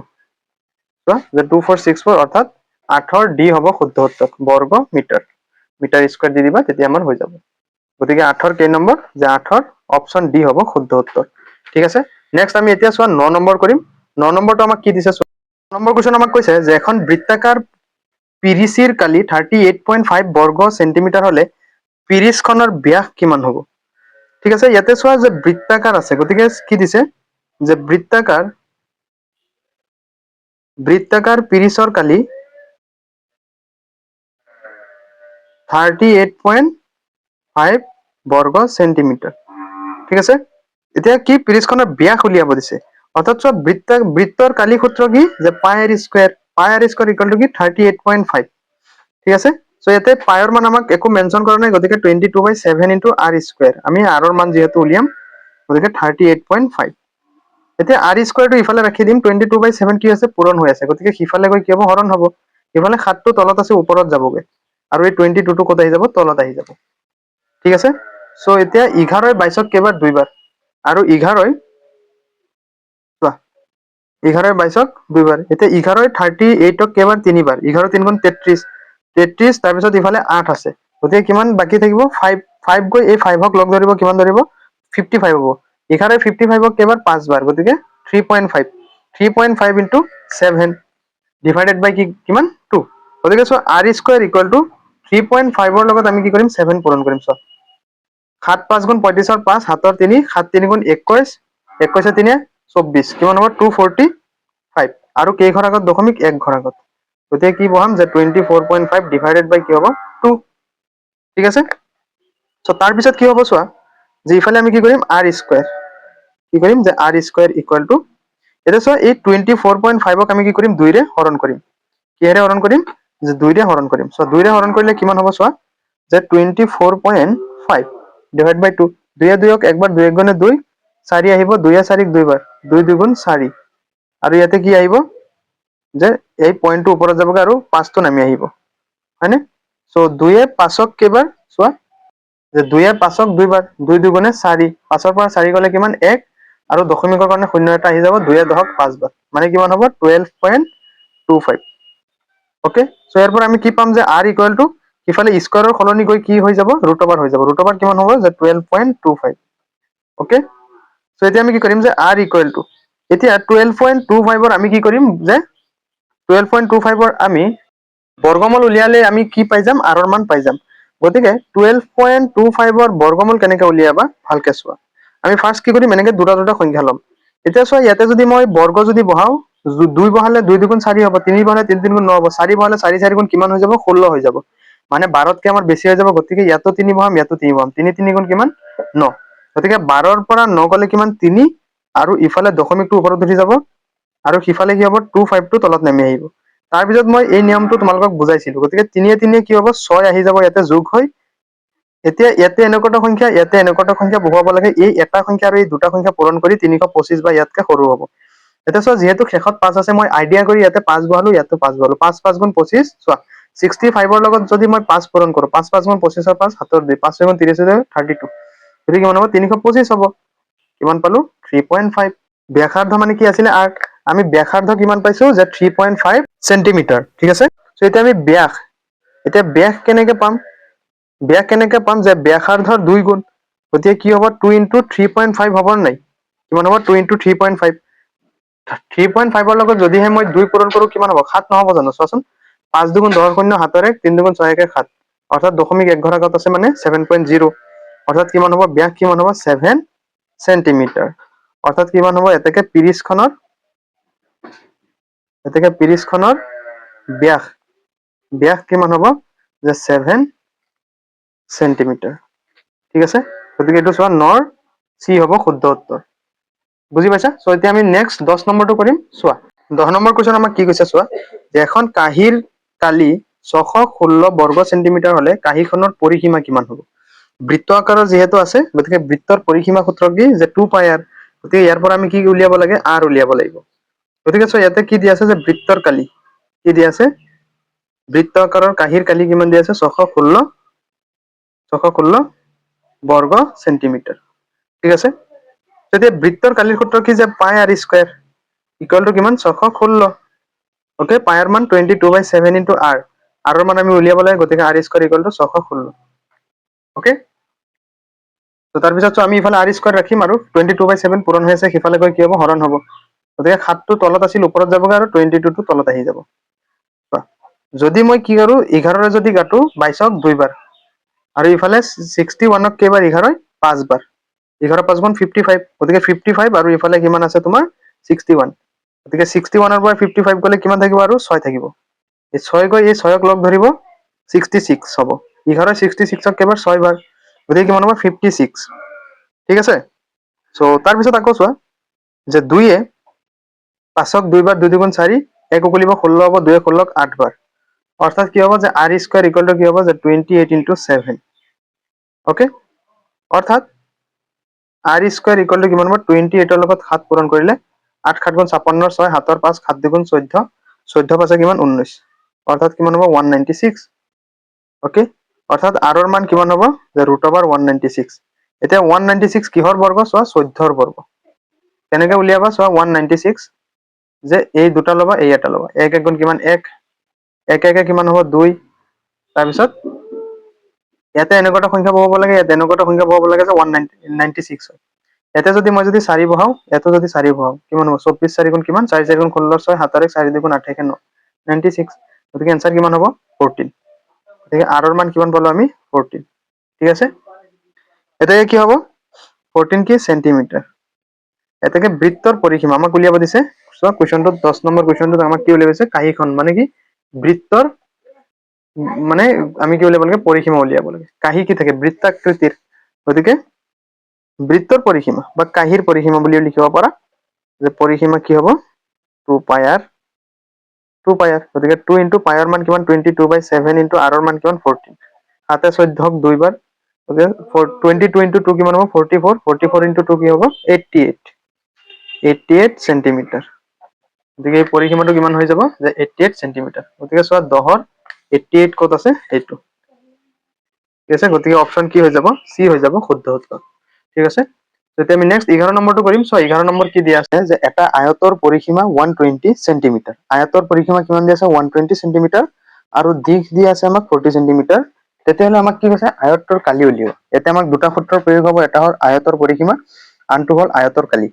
চোৱা যে 2464 অৰ্থাৎ 8 ৰ ডি হ'ব শুদ্ধ উত্তৰ বৰ্গ মিটাৰ মিটাৰ স্কয়াৰ দি দিবা তেতিয়া আমাৰ হৈ যাব গতিকে 8 ৰ কেই নম্বৰ যে 8 ৰ অপচন ডি হ'ব শুদ্ধ উত্তৰ ঠিক আছে নেক্সট আমি এতিয়া চোৱা 9 নম্বৰ কৰিম 9 নম্বৰটো আমাক কি দিছে চোৱা 9 নম্বৰ কোৱেশ্চন আমাক কৈছে যে এখন বৃত্তাকাৰ পিৰিচিৰ কালি 38.5 বৰ্গ সেন্টিমিটাৰ হলে পিৰিচখনৰ ব্যাস কিমান হ'ব ঠিক আছে ইয়াতে চোৱা যে বৃত্তাকাৰ আছে গতিকে কি দিছে যে বৃত্তাকাৰ পিৰিচৰ কালি 38.5 বৰ্গ সেন্টিমিটাৰ ঠিক আছে এতিয়া কি পিৰিচখনৰ ব্যাস উলিয়াব দিছে অৰ্থাৎ চোৱা বৃত্তৰ কালি সূত্ৰ কি যে পাই r স্কয়াৰ ইকুৱেল টু কি 38.5 ঠিক আছে সো ইয়াতে পাইৰ মান আমাক একো মেনশন কৰা নাই গতিকে 22/7 ইনটু r স্কয়াৰ আমি r ৰ মান যেহেতু উলিয়াম গতিকে 38.5 এতিয়া r স্কয়াৰটো ইফালে ৰাখি দিম 22/7 কি আছে পূৰণ হৈ আছে গতিকে সিফালে গৈ কি হ'ব হৰণ হ'ব ইফালে 7 টো তলত আছে ওপৰত যাবগে আৰু এই 22 টো কত আহি যাব তলত আহি যাব ঠিক আছে সো এতিয়া 11 22ক কেইবাৰ দুইবাৰ আৰু 11 চোৱা 11 22 দুইবাৰ এতিয়া 11 38ক কেইবাৰ তিনিবাৰ 11 3 গুণ 33 33 তাৰপিছত ইফালে 8 আছে গতিকে কিমান বাকি থাকিব 5 5 গৈ এই 5ক লগ ধৰিব কিমান ধৰিব 55 হ'ব 11 55ক কেইবাৰ 5 বাৰ গতিকে 3.5 3.5 ইনটু 7 ডিভাইডেড বাই কি কিমান 2 গতিকে so r square equal to 3.5 ৰ লগত আমি কি কৰিম 7 পূৰণ কৰিম সো 7 5 গুণ 35 ৰ 5 7 ৰ 3 7 3 গুণ 21 21 3 24 কিমান হ'ব 245 আৰু কেই ঘৰ আগত দশমিক 1 ঘৰ আগত গতিকে কি বহাম যে 24.5 ডিভাইডেড বাই কি হ'ব 2 ঠিক আছে সো তাৰ পিছত কি হ'ব চোৱা যে ইফালে আমি কি কৰিম r স্কয়াৰ কি কৰিম যে r স্কয়াৰ ইকুয়াল টু এটা চোৱা এই 24.5ক আমি কি কৰিম 2 ৰে হৰণ কৰিম কিহেৰে হৰণ কৰিম যে 2 ৰে হৰণ কৰিম সো 2 ৰে হৰণ কৰিলে কিমান হ'ব চোৱা যে 24.5 ডিভাইড বাই 2 2 এ 2ক একবাৰ 2 এক গুণে 2 4 আহিব 2 এ 4ক দুইবাৰ 2 2 গুণ 4 আৰু ইয়াতে কি আহিব যে এই পইণ্টটো ওপৰত যাবগে আৰু 5টো নামি আহিব হয়নে সো 2 এ 5ক কেইবাৰ চোৱা যে 2 এ 5ক দুইবাৰ 2 2 গুণে 4 5ৰ পৰা 4 গলে কিমান 1 আৰু দশমিকৰ কাৰণে শূন্য এটা আহি যাব 2 এ 10ক 5 বাৰ মানে কিমান হ'ব 12.25 ওকে সো ইয়াৰ পৰা আমি কি পাম যে r ইকুয়াল টু ইফালে স্কয়াৰৰ সলনি গৈ কি হৈ যাব √ওভাৰ হৈ যাব √ওভাৰ কিমান হ'ব যে 12.25 ওকে সো এতিয়া আমি কি কৰিম যে r ইকুয়াল টু এতিয়া 12.25 ৰ আমি কি কৰিম যে 12.25 ৰ আমি বৰ্গমূল উলিয়ালে আমি কি পাই যাম r ৰ মান পাই যাম গতিকে 12.25 ৰ বৰ্গমূল কেনেকৈ উলিয়াবা ভালকে চোৱা আমি ফাৰ্স্ট কি কৰিম এনেকৈ দুটা দুটা সংখ্যা লম এতিয়া চোৱা ইয়াতে যদি মই বৰ্গ যদি বহাও 2 বহালে 2 2 গুণ 4 হ'ব 3 বহালে 3 3 গুণ 9 হ'ব 4 বহালে 4 4 গুণ কিমান হৈ যাব 16 হৈ যাব মানে 12তকে আমাৰ বেছি হৈ যাব গতিকে ইয়াতো 3 বহাম ইয়াতো 3 বহাম 3 3 গুণ কিমান 9 গতিকে 12ৰ পৰা 9 গলে কিমান 3 আৰু ইফালে দশমিকটো ওপৰত উঠি যাব আৰু সিফালে কি হ'ব 25 টো তলত নামি আহিব তাৰ পিছত মই এই নিয়মটো তোমালোকক বুজাইছিলো গতিকে 3 3 কি হ'ব 6 আহি যাব ইয়াতে যোগ হৈ এতিয়া ইয়াতে এনেকোটা সংখ্যা বহুৱাব লাগে এই এটা সংখ্যা আৰু এই দুটা সংখ্যা পূৰণ কৰি 325 বা ইয়াতকে সৰু হ'ব এটা চোৱা যেহেতু শেষত 5 আছে মই আইডিয়া কৰি ইয়াতে 5 বহালো ইয়াতে 5 বহালো 5 5 গুণ 25 চোৱা 65 ৰ লগত যদি মই 5 পূৰণ কৰো 5 5 গুণ 25 ৰ 5 হাতৰ 2 5 গুণ 30 32 গতিকে কিমান হ'ব 325 হ'ব কিমান পালো 3.5 ব্যাসাৰ্ধ মানে কি আছিল r আমি ব্যাসাৰ্ধ কিমান পাইছো যে 3.5 সেন্টিমিটাৰ ঠিক আছে সো এতিয়া আমি ব্যাস এতিয়া ব্যাস কেনেকৈ পাম যে ব্যাসাৰ্ধৰ 2 গুণ গতিকে কি হ'ব 2 * 3.5 হ'ব নাই কিমান হ'ব 2 * 3.5 3.5 ৰ লগত যদিহে মই 2 পূৰণ কৰো কিমান হ'ব 7 নহব জানো চোৱাচোন 5 2 গুণ 10 শূন্য 7 1 3 2 গুণ 6 1 7 অৰ্থাৎ দশমিক 1 ঘৰ আগত আছে মানে 7.0 অৰ্থাৎ কিমান হ'ব ব্যাস কিমান হ'ব 7 সেন্টিমিটাৰ অৰ্থাৎ কিমান হ'ব এতেকে 30 খনৰ ব্যাস কিমান হ'ব যে 7 সেন্টিমিটাৰ ঠিক আছে গতিকে এইটো চোৱা 9 সি হ'ব শুদ্ধ উত্তৰ বুজি পাইছা সো এতিয়া আমি নেক্সট 10 নম্বৰটো কৰিম চোৱা 10 নম্বৰ কোৱেশ্চন আমাক কি কৈছে চোৱা যে এখন কাহিৰ কালি 616 বৰ্গ সেন্টিমিটাৰ হলে কাহিখনৰ পৰিসীমা কিমান হ'ব বৃত্ত আকাৰৰ যেহেতু আছে গতিকে বৃত্তৰ পৰিসীমা সূত্ৰ কি যে 2πr গতিকে ইয়াৰ পৰা আমি কি উলিয়াব লাগে r উলিয়াব লাগিব গতিকে চোৱা ইয়াতে কি দিয়া আছে যে বৃত্তৰ কালি কি দিয়া আছে বৃত্ত আকাৰৰ কাহিৰ কালি কিমান দিয়া আছে 616 বৰ্গ সেন্টিমিটাৰ ঠিক আছে তেতিয়া বৃত্তৰ কালিৰ সূত্ৰ কি যে পাই r স্কয়াৰ ইকুয়াল টু কিমান 616 ওকে পাই r মান 22/7 ইনটু r r ৰ মান আমি উলিয়াব লাগে গতিকে r square equal to 616 okay তো তাৰ পিছত আমি ইফালে r স্কয়াৰ ৰাখিম আৰু 22/7 পূৰণ হৈ আছে সিফালে গৈ কি হ'ব হৰণ হ'ব গতিকে 7 টো তলত আছিল ওপৰত যাবগে আৰু 22 টো তলত আহি যাব যদি মই কি কৰো 11 ৰে যদি কাটো 22ক দুইবাৰ আৰু ইফালে 61ক কেইবাৰ 11 5 বাৰ 11 5 গুণ 55 গতিকে 55 আৰু ইফালে কিমান আছে তোমাৰ 61 গতিকে 61 ৰ পৰা 55 গলে কিমান থাকিব আৰু 6 থাকিব এই 6 গৈ এই 6ক লগ ধৰিব 66 হ'ব 11 66ক কেইবাৰ 6 বাৰ গতিকে কিমান হ'ব 56 ঠিক আছে সো তাৰ পিছত আকৌ চোৱা যে 2 এ 5ক দুইবাৰ 2 2 গুণ 4 1 উকুলিব 16 হ'ব 2 16ক 8 বাৰ অৰ্থাৎ কি হ'ব যে r স্কয়াৰ ইকুয়াল টু কি হ'ব যে 28 * 7 ওকে অৰ্থাৎ r স্কয়াৰ ইকুয়াল টু কিমান হ'ব 28 ৰ লগত 7 পূৰণ কৰিলে 8 7 গুণ 56 6 7 ৰ 5 7 2 গুণ 14 14 5 কিমান 19 অৰ্থাৎ কিমান হ'ব 196 ওকে অৰ্থাৎ r ৰ মান কিমান হ'ব যে √196 এতিয়া 196 কিহৰ বৰ্গ চোৱা 14 ৰ বৰ্গ কেনেকৈ উলিয়াবা চোৱা 196 যে এই দুটা ল'বা এই এটা ল'বা, 1 1 গুণ কিমান 1, 1 1 কিমান হ'ব 2, তাৰপিছত ইয়াতে এনেকুৱা এটা সংখ্যা বহাব লাগে, ইয়াতে এনেকুৱা এটা সংখ্যা বহাব লাগে যে 196 হয়। ইয়াতে যদি মই যদি 4 বহাও, ইয়াতে যদি 4 বহাও কিমান হ'ব 24 4 গুণ কিমান 4 4 গুণ 16 6 7 1 4 2 গুণ 8 9 96, গতিকে এনসার কিমান হ'ব 14। গতিকে r ৰ মান কিমান পালো আমি 14, ঠিক আছে। এটাকে কি হ'ব 14 কি সেন্টিমিটার। এটাকে বৃত্তৰ পৰিসীমা আমাক উলিয়াব দিছে। সো কোৱেশ্চনটো 10 নম্বৰ কোৱেশ্চনটো আমাক কি উলিয়াইছে কাহিখন মানে কি বৃত্তৰ মানে আমি কি উলিয়াব লাগে পৰিসীমা উলিয়াব লাগে। কাহি কি থাকে বৃত্তাকৃতিৰ, গতিকে বৃত্তৰ পৰিসীমা বা কাহিৰ পৰিসীমা বুলি লিখিব পাৰা যে পৰিসীমা কি হ'ব 2 পাই r, 2 পাই r, গতিকে 2 ইনটু পাই r মান কিমান 22/7 ইনটু r ৰ মান কিমান 14, 7 14 দুইবাৰ, গতিকে 22 ইনটু 2 কিমান হ'ব 44, 44 ইনটু 2 কি হ'ব 88 সেন্টিমিটার। গতিকে এই পৰিসীমাটো কিমান হৈ যাব যে 88 সেন্টিমিটাৰ। গতিকে চোৱা 10ৰ 88 ক'ত আছে এইটো, ঠিক আছে। গতিকে অপশন কি হৈ যাব সি হৈ যাব শুদ্ধ উত্তৰ, ঠিক আছে। তেতিয়া আমি নেক্সট 11 নম্বৰটো কৰিম। সো 11 নম্বৰ কি দিয়া আছে যে এটা আয়তৰ পৰিসীমা 120 সেন্টিমিটাৰ, আয়তৰ পৰিসীমা কিমান দিয়া আছে 120 সেন্টিমিটাৰ আৰু দিশ দিয়া আছে আমাক 40 সেন্টিমিটাৰ। তেতিয়াহ'লে আমাক কি কৈছে আয়তৰ কালি উলিয়াব। এতিয়া আমাক দুটা সূত্ৰৰ প্ৰয়োগ হ'ব, এটা হ'ল আয়তৰ পৰিসীমা, আনটো হ'ল আয়তৰ কালি।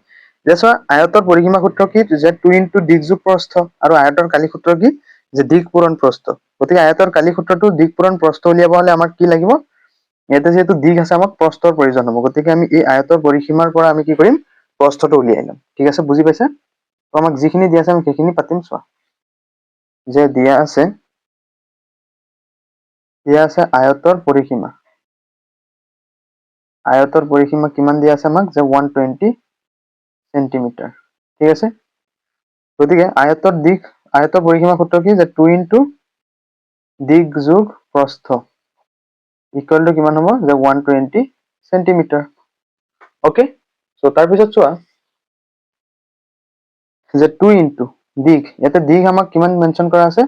যে চোৱা আয়তৰ পৰিসীমা সূত্ৰ কি যে 2 ইনটু দিক যোগ প্ৰস্থ আৰু আয়তৰ কালি সূত্ৰ কি যে দিক পূৰণ প্ৰস্থ। গতিকে আয়তৰ কালি সূত্ৰটো দিক পূৰণ প্ৰস্থ উলিয়াব হলে আমাক কি লাগিব, ইয়াতে যেহেতু দিক আছে আমাক প্ৰস্থৰ প্ৰয়োজন হ'ব। গতিকে আমি এই আয়তৰ পৰিসীমাৰ পৰা আমি কি কৰিম প্ৰস্থটো উলিয়াই ল'ম, ঠিক আছে বুজি পাইছা। তো আমাক যিখিনি দিয়া আছে আমি সেইখিনি পাতিম। চোৱা যে দিয়া আছে আয়তৰ পৰিসীমা, আয়তৰ পৰিসীমা কিমান দিয়া আছে আমাক যে 120 সেন্টিমিটাৰ, ঠিক আছে। গতিকে আয়তৰ পৰিসীমা সূত্ৰ কি যে 2 ইনটু দিক যোগ প্ৰস্থ ইকুয়াল টু কিমান হ'ব যে 120 সেন্টিমিটাৰ, ওকে। সো তাৰপিছত চোৱা যে 2 ইনটু দিক, ইয়াতে দিক আমাক কিমান মেনশন কৰা আছে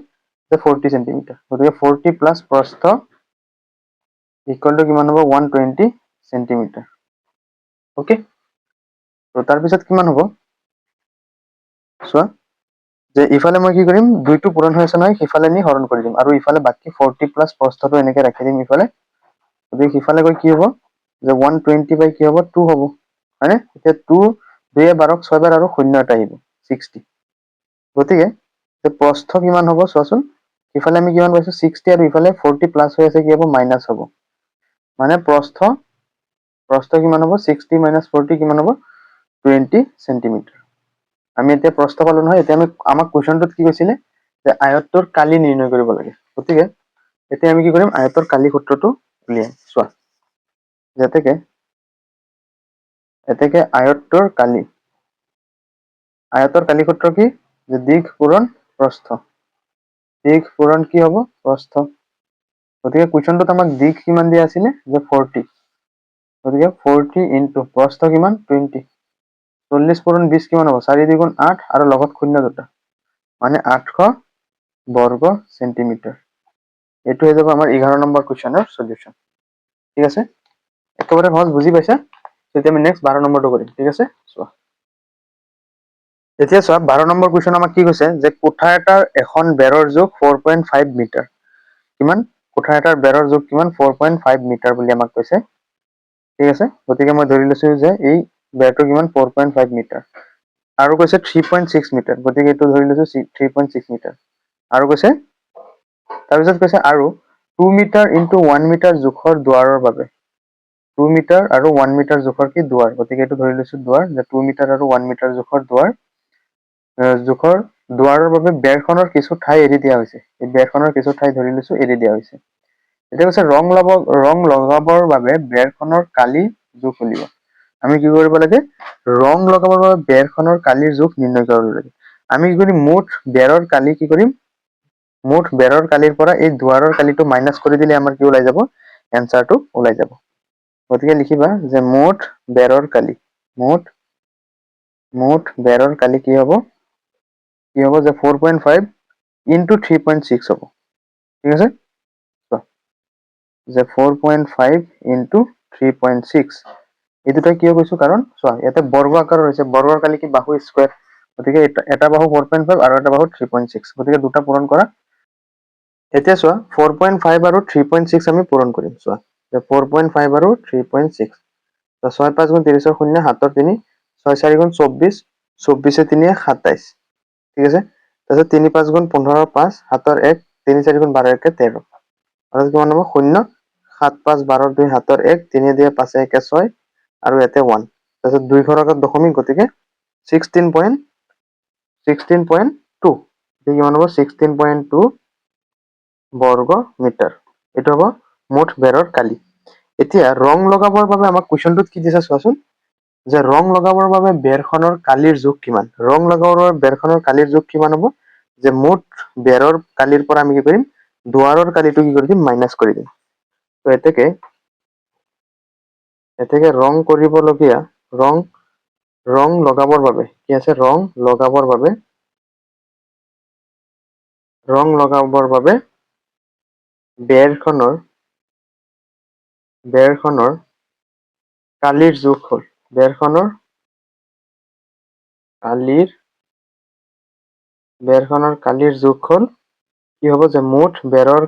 যে 40 সেন্টিমিটাৰ, গতিকে 40 প্লাস প্ৰস্থ ইকুয়াল টু কিমান হ'ব 120 সেন্টিমিটাৰ, ওকে। তো তাৰপিছত কিমান হ'ব চোৱা যে ইফালে মই কি কৰিম 2টো পূৰণ হৈ আছে নহয়, সিফালে নি হৰণ কৰি দিম আৰু ইফালে বাকি 40 প্লাস প্ৰস্থটো এনেকে ৰাখি দিম ইফালে। গতিকে সিফালে গৈ কি হ'ব যে 120 বাই কি হ'ব 2 হ'ব, হয়নে। এতিয়া 2 2 12 6 বাৰ আৰু 0 এটা আহিব 60, গতিকে যে প্ৰস্থ কিমান হ'ব চোৱাচোন, ইফালে আমি কিমান পাইছো 60 আৰু ইফালে 40 প্লাস হৈ আছে কি হ'ব মাইনাস হ'ব, মানে প্ৰস্থ কিমান হ'ব 60 মাইনাস 40 কিমান হ'ব 20 সেন্টিমিটার। আমি এতিয়া প্ৰস্থ পালো নহয়। এতিয়া আমাক কোৱেশ্চনটোত কি কৈছিলে যে আয়তৰ কালি নিৰ্ণয় কৰিব লাগে। গতিকে এতিয়া আমি কি কৰিম আয়তৰ কালি সূত্ৰটো উলিয়াম। চোৱা যেতেকে আয়তৰ কালি সূত্ৰ কি যে দিক পূৰণ প্ৰস্থ, দিক পূৰণ কি হ'ব প্ৰস্থ। গতিকে কুৱেশ্চনটোত আমাক দিক কিমান দিয়া আছিলে যে 40, গতিকে 40 ইনটু প্ৰস্থ কিমান 20, 40 পূৰণ 20 কিমান হ'ব 4 2 গুণ 8 আৰু লগত 0 দুটা মানে 800 বৰ্গ সেন্টিমিটাৰ। এইটো হৈ যাব আমাৰ 11 নম্বৰ কুৱেশ্চনৰ সলিউশন, ঠিক আছে। একেবাৰে সহজ বুজি পাইছা। তেতিয়া আমি নেক্সট 12 নম্বৰটো কৰিম, ঠিক আছে। চোৱা এতিয়া চোৱা 12 নম্বৰ কুৱেশ্চন আমাক কি কৈছে যে কোঠা এটাৰ এখন বেৰৰ জোখ 4.5 মিটাৰ, কিমান কোঠা এটাৰ বেৰৰ জোখ কিমান 4.5 মিটাৰ বুলি আমাক কৈছে, ঠিক আছে। গতিকে মই ধৰি লৈছো যে এই বেৰটো কিমান 4.5 মিটাৰ আৰু কৈছে 3.6 মিটাৰ, গতিকে এইটো ধৰি লৈছো 3.6 মিটাৰ আৰু কৈছে তাৰপিছত কৈছে আৰু 2 মিটাৰ ইনটু 1 মিটাৰ জোখৰ দুৱাৰৰ বাবে 2 মিটাৰ আৰু 1 মিটাৰ জোখৰ কি দুৱাৰ, গতিকে এইটো ধৰি লৈছো দুৱাৰ যে 2 মিটাৰ আৰু 1 মিটাৰ জোখৰ দুৱাৰৰ বাবে বেৰখনৰ কিছু ঠাই এৰি দিয়া হৈছে। এই বেৰখনৰ কিছু ঠাই ধৰি লৈছো এৰি দিয়া হৈছে। এতিয়া কৈছে ৰং লগাবৰ বাবে বেৰখনৰ কালি জোখ উলিওৱা। আমি কি কৰিব লাগে ৰং লগাবৰ বাবে বেৰখনৰ কালিৰ জোখ নিৰ্ণয় কৰিব লাগে। আমি কি কৰিম মুঠ বেৰৰ কালি কি কৰিম, মুঠ বেৰৰ কালিৰ পৰা এই দুৱাৰৰ কালিটো মাইনাস কৰি দিলে আমাৰ কি ওলাই যাব এনসাৰটো ওলাই যাব। গতিকে লিখিবা যে মুঠ বেৰৰ কালি, মুঠ বেৰৰ কালি কি হ'ব যে 4.5 ইনটু 3.6 হ'ব, ঠিক আছে। যে 4.5 ইনটু 3.6 এই দুটা কিয় কৈছো কাৰণ চোৱা ইয়াতে বৰ্গ আকাৰৰ হৈছে, বৰ্গৰ কালি কি বাহু স্কয়াৰ, গতিকে এটা বাহু 4.5 আৰু এটা বাহু 3.6, গতিকে দুটা পূৰণ কৰা। এতিয়া চোৱা 4.5 আৰু 3.6 আমি পূৰণ কৰিম। চোৱা 4.5 আৰু 3.6, 6 5 গুণ 30 শূন্য 7 3, 6 4 গুণ 24, 24 3 27, ঠিক আছে। তাৰপিছত 3 5 গুণ 15 5, 7 1, 3 4 গুণ 12 1 13, অৰ্থাৎ কিমান হ'ব 0 7 5 12 2 7 1, 3 2 5 1 6 আৰু ইয়াতে 1, তাৰপিছত 2 ঘৰৰ আগত দশমিক, গতিকে 16.2, কিমান হ'ব 16.2 বৰ্গ মিটাৰ। এইটো হ'ব মুঠ বেৰৰ কালি। এতিয়া ৰং লগাবৰ বাবে আমাক কুৱেশ্যনটোত কি দিছে চোৱাচোন, যে ৰং লগাবৰ বাবে বেৰখনৰ কালিৰ জোখ কিমান। ৰং লগাবৰ বাবে বেৰখনৰ কালিৰ জোখ কিমান হ'ব, যে মুঠ বেৰৰ কালিৰ পৰা আমি কি কৰিম, দুৱাৰৰ কালিটো কি কৰি দিম, মাইনাছ কৰি দিম। তো এতেকে ৰং কৰিবলগীয়া ৰং লগাবৰ বাবে কি আছে, ৰং লগাবৰ বাবে বেৰখনৰ কালিৰ জোখ হ'ল, বেৰখনৰ কালিৰ জোখ হ'ল কি হ'ব, যে মুঠ বেৰৰ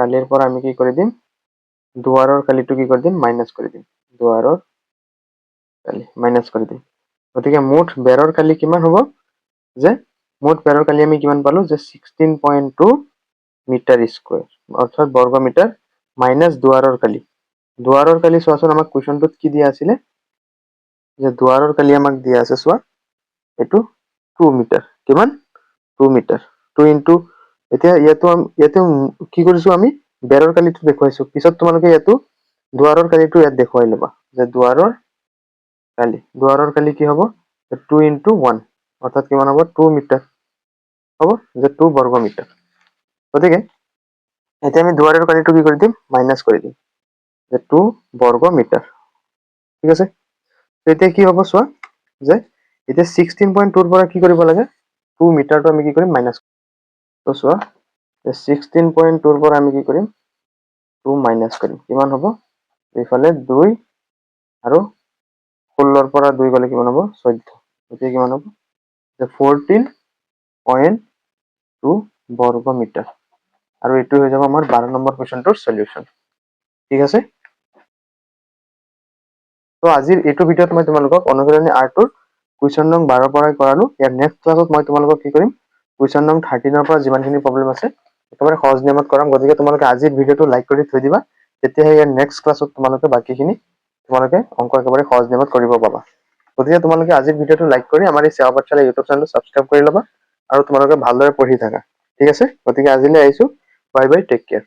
কালিৰ পৰা আমি কি কৰি দিম, দুৱাৰৰ কালিটো কি কৰি দিম, মাইনাছ কৰি দিম। দুৱাৰৰ কালি মাইনাছ কৰি দিম। গতিকে মুঠ বেৰৰ কালি কিমান হ'ব, যে মুঠ বেৰৰ কালি আমি কিমান পালো, যে 16.2 মিটাৰ স্কুৱেৰ, অৰ্থাৎ বৰ্গ মিটাৰ, মাইনাছ দুৱাৰৰ কালি। দুৱাৰৰ কালি চোৱাচোন আমাক কুৱেশ্যনটোত কি দিয়া আছিলে, যে দুৱাৰৰ কালি আমাক দিয়া আছে, চোৱা এইটো 2 মিটাৰ, কিমান 2 মিটাৰ, 2 ইনটু, এতিয়া ইয়াতে কি কৰিছো, আমি বেৰৰ কালিটো দেখুৱাইছো, পিছত তোমালোকে ইয়াতো দুৱাৰৰ কালিটো ইয়াত দেখুৱাই ল'বা, যে দুৱাৰৰ কালি কি হ'ব, 2 ইনটু 1, অৰ্থাৎ কিমান হ'ব 2 মিটাৰ হ'ব, যে 2 বৰ্গ মিটাৰ। গতিকে এতিয়া আমি দুৱাৰৰ কালিটো কি কৰি দিম, মাইনাছ কৰি দিম, যে 2 বৰ্গ মিটাৰ, ঠিক আছে। এতিয়া কি হ'ব চোৱা, যে এতিয়া 16.2 পৰা কি কৰিব লাগে, 2 মিটাৰটো আমি কি কৰিম, মাইনাছ। তো চোৱা 16.2 পৰা আমি কি কৰিম, 2 মাইনাছ কৰিম, কিমান হ'ব, এইফালে 2 আৰু 16 পৰা 2 গ'লে কিমান হ'ব, 14, গতিকে কিমান হ'ব, যে 14.2 বৰ্গ মিটাৰ। আৰু এইটো হৈ যাব আমাৰ 12 নম্বৰ কুৱেশ্যনটোৰ সলিউশন, ঠিক আছে। তো আজিৰ এইটো ভিডিঅ'ত মই তোমালোকক অনুশীলনী আৰ্টৰ কুৱেশ্যন নং 12 পৰাই কৰালো। ইয়াৰ নেক্সট ক্লাছত মই তোমালোকক কি কৰিম, কুৱেশ্যন নং 13 পৰা যিমানখিনি প্ৰব্লেম আছে একেবাৰে সহজ নিয়মত কৰাম। গতিকে তোমালোকে আজিৰ ভিডিঅ'টো লাইক কৰি থৈ দিবা, তেতিয়াহে ইয়াৰ নেক্সট ক্লাছত তোমালোকে বাকীখিনি অংক একেবাৰে সহজ নিয়মত কৰিব পাবা। গতিকে তোমালোকে আজিৰ ভিডিঅ'টো লাইক কৰি আমাৰ এই সেৱা পাঠশালা ইউটিউব চেনেলটো ছাবস্ক্ৰাইব কৰি ল'বা, আৰু তোমালোকে ভালদৰে পঢ়ি থাকা, ঠিক আছে। গতিকে আজিলৈ আহিছো, বাই বাই, টেক কেয়াৰ।